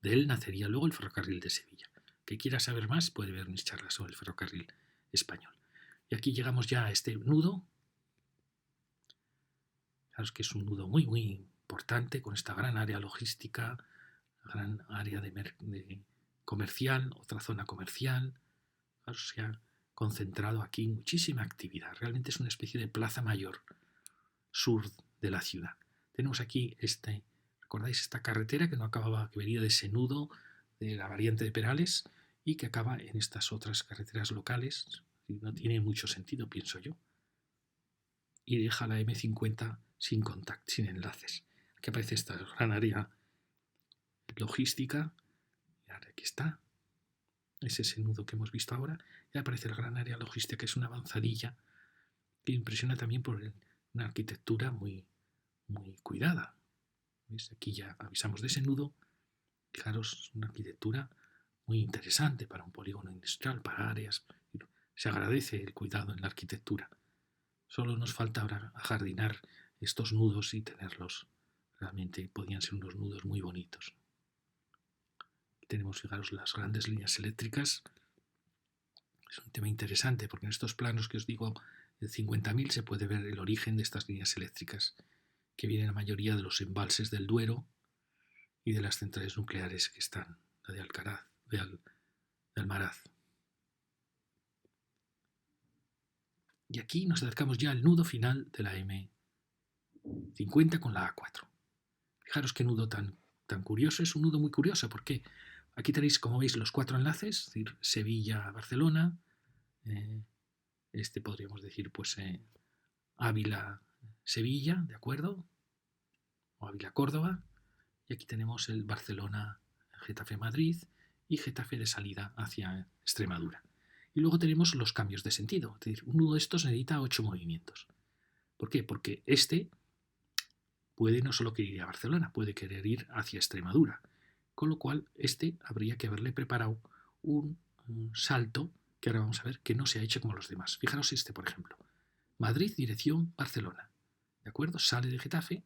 De él nacería luego el ferrocarril de Sevilla. Que quiera saber más puede ver mis charlas sobre el ferrocarril español. Y aquí llegamos ya a este nudo. Claro, que es un nudo muy, muy importante con esta gran área logística, gran área de comercial, otra zona comercial. Claro, se ha concentrado aquí muchísima actividad. Realmente es una especie de plaza mayor sur de la ciudad. Tenemos aquí ¿recordáis esta carretera que no acababa, que venía de ese nudo de la variante de Perales y que acaba en estas otras carreteras locales? No tiene mucho sentido, pienso yo. Y deja la M50 sin contacto, sin enlaces. Aquí aparece esta gran área logística. Y ahora aquí está. Es ese nudo que hemos visto ahora. Y aparece la gran área logística, que es una avanzadilla que impresiona también por una arquitectura muy, muy cuidada. ¿Veis? Aquí ya avisamos de ese nudo. Fijaros, una arquitectura muy interesante para un polígono industrial, para áreas. Se agradece el cuidado en la arquitectura. Solo nos falta ahora ajardinar estos nudos y tenerlos Realmente podían ser unos nudos muy bonitos. Aquí tenemos, fijaros, las grandes líneas eléctricas. Es un tema interesante porque en estos planos que os digo de 50.000 se puede ver el origen de estas líneas eléctricas, que vienen la mayoría de los embalses del Duero y de las centrales nucleares que están, la de Alcaraz, de Almaraz. Y aquí nos acercamos ya al nudo final de la M50 con la A4. Fijaros qué nudo tan curioso, es un nudo muy curioso porque aquí tenéis, como veis, los 4 enlaces, es decir, Sevilla-Barcelona, podríamos decir, pues Ávila-Sevilla, ¿de acuerdo? O Ávila-Córdoba, y aquí tenemos el Barcelona-Getafe-Madrid y Getafe de salida hacia Extremadura. Y luego tenemos los cambios de sentido, es decir, un nudo de estos necesita 8 movimientos. ¿Por qué? Porque puede no solo querer ir a Barcelona, puede querer ir hacia Extremadura, con lo cual habría que haberle preparado un salto que ahora vamos a ver que no se ha hecho como los demás. Fijaros por ejemplo, Madrid dirección Barcelona, ¿de acuerdo? Sale de Getafe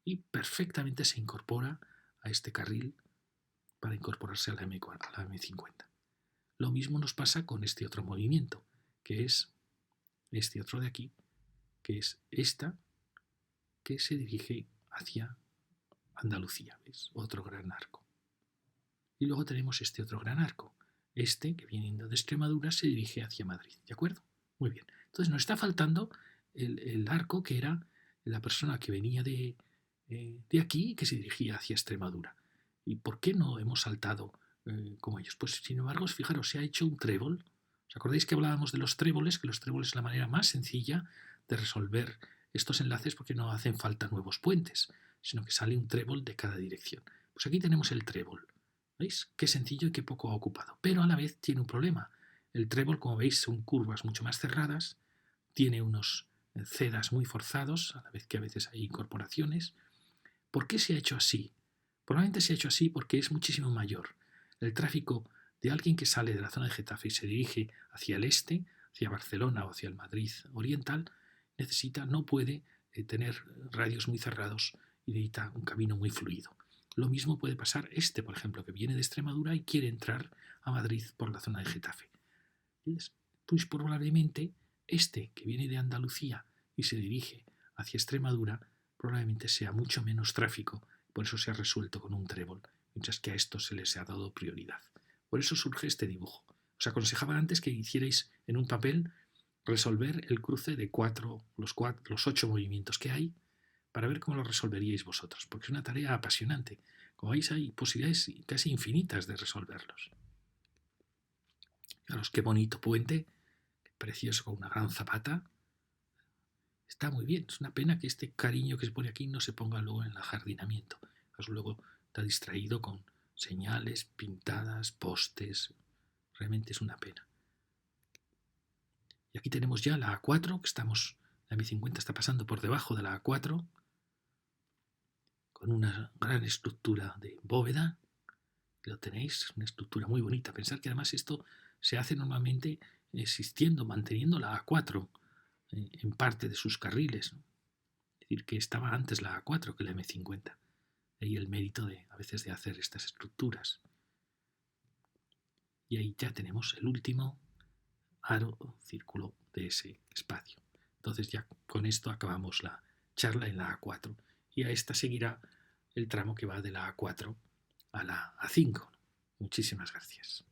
y perfectamente se incorpora a este carril para incorporarse a la M50. Lo mismo nos pasa con este otro movimiento, que es este otro de aquí, que es esta, que se dirige hacia Andalucía, ¿ves? Otro gran arco. Y luego tenemos este otro gran arco. Que viniendo de Extremadura se dirige hacia Madrid, ¿de acuerdo? Muy bien. Entonces nos está faltando el arco que era la persona que venía de aquí y que se dirigía hacia Extremadura. ¿Y por qué no hemos saltado como ellos? Pues sin embargo, fijaros, se ha hecho un trébol. ¿Os acordáis que hablábamos de los tréboles? Que los tréboles es la manera más sencilla de resolver estos enlaces porque no hacen falta nuevos puentes, sino que sale un trébol de cada dirección. Pues aquí tenemos el trébol. ¿Veis? Qué sencillo y qué poco ha ocupado. Pero a la vez tiene un problema. El trébol, como veis, son curvas mucho más cerradas, tiene unos cedas muy forzados, a la vez que a veces hay incorporaciones. ¿Por qué se ha hecho así? Probablemente se ha hecho así porque es muchísimo mayor. El tráfico de alguien que sale de la zona de Getafe y se dirige hacia el este, hacia Barcelona o hacia el Madrid oriental, no puede tener radios muy cerrados y necesita un camino muy fluido. Lo mismo puede pasar por ejemplo, que viene de Extremadura y quiere entrar a Madrid por la zona de Getafe. Pues probablemente que viene de Andalucía y se dirige hacia Extremadura, probablemente sea mucho menos tráfico, por eso se ha resuelto con un trébol, mientras que a esto se les ha dado prioridad. Por eso surge este dibujo. Os aconsejaba antes que hicierais en un papel resolver el cruce de los 8 movimientos que hay, para ver cómo lo resolveríais vosotros, porque es una tarea apasionante. Como veis, hay posibilidades casi infinitas de resolverlos. Fijaros qué bonito puente, precioso, con una gran zapata. Está muy bien, es una pena que este cariño que se pone aquí no se ponga luego en el ajardinamiento. Luego está distraído con señales pintadas, postes. Realmente es una pena. Y aquí tenemos ya la A4, la M50 está pasando por debajo de la A4, con una gran estructura de bóveda. Lo tenéis, una estructura muy bonita. Pensar que además esto se hace normalmente manteniendo la A4 en parte de sus carriles. Es decir, que estaba antes la A4 que la M50. Ahí el mérito a veces de hacer estas estructuras. Y ahí ya tenemos el último aro o círculo de ese espacio. Entonces ya con esto acabamos la charla en la A4 y a esta seguirá el tramo que va de la A4 a la A5. Muchísimas gracias.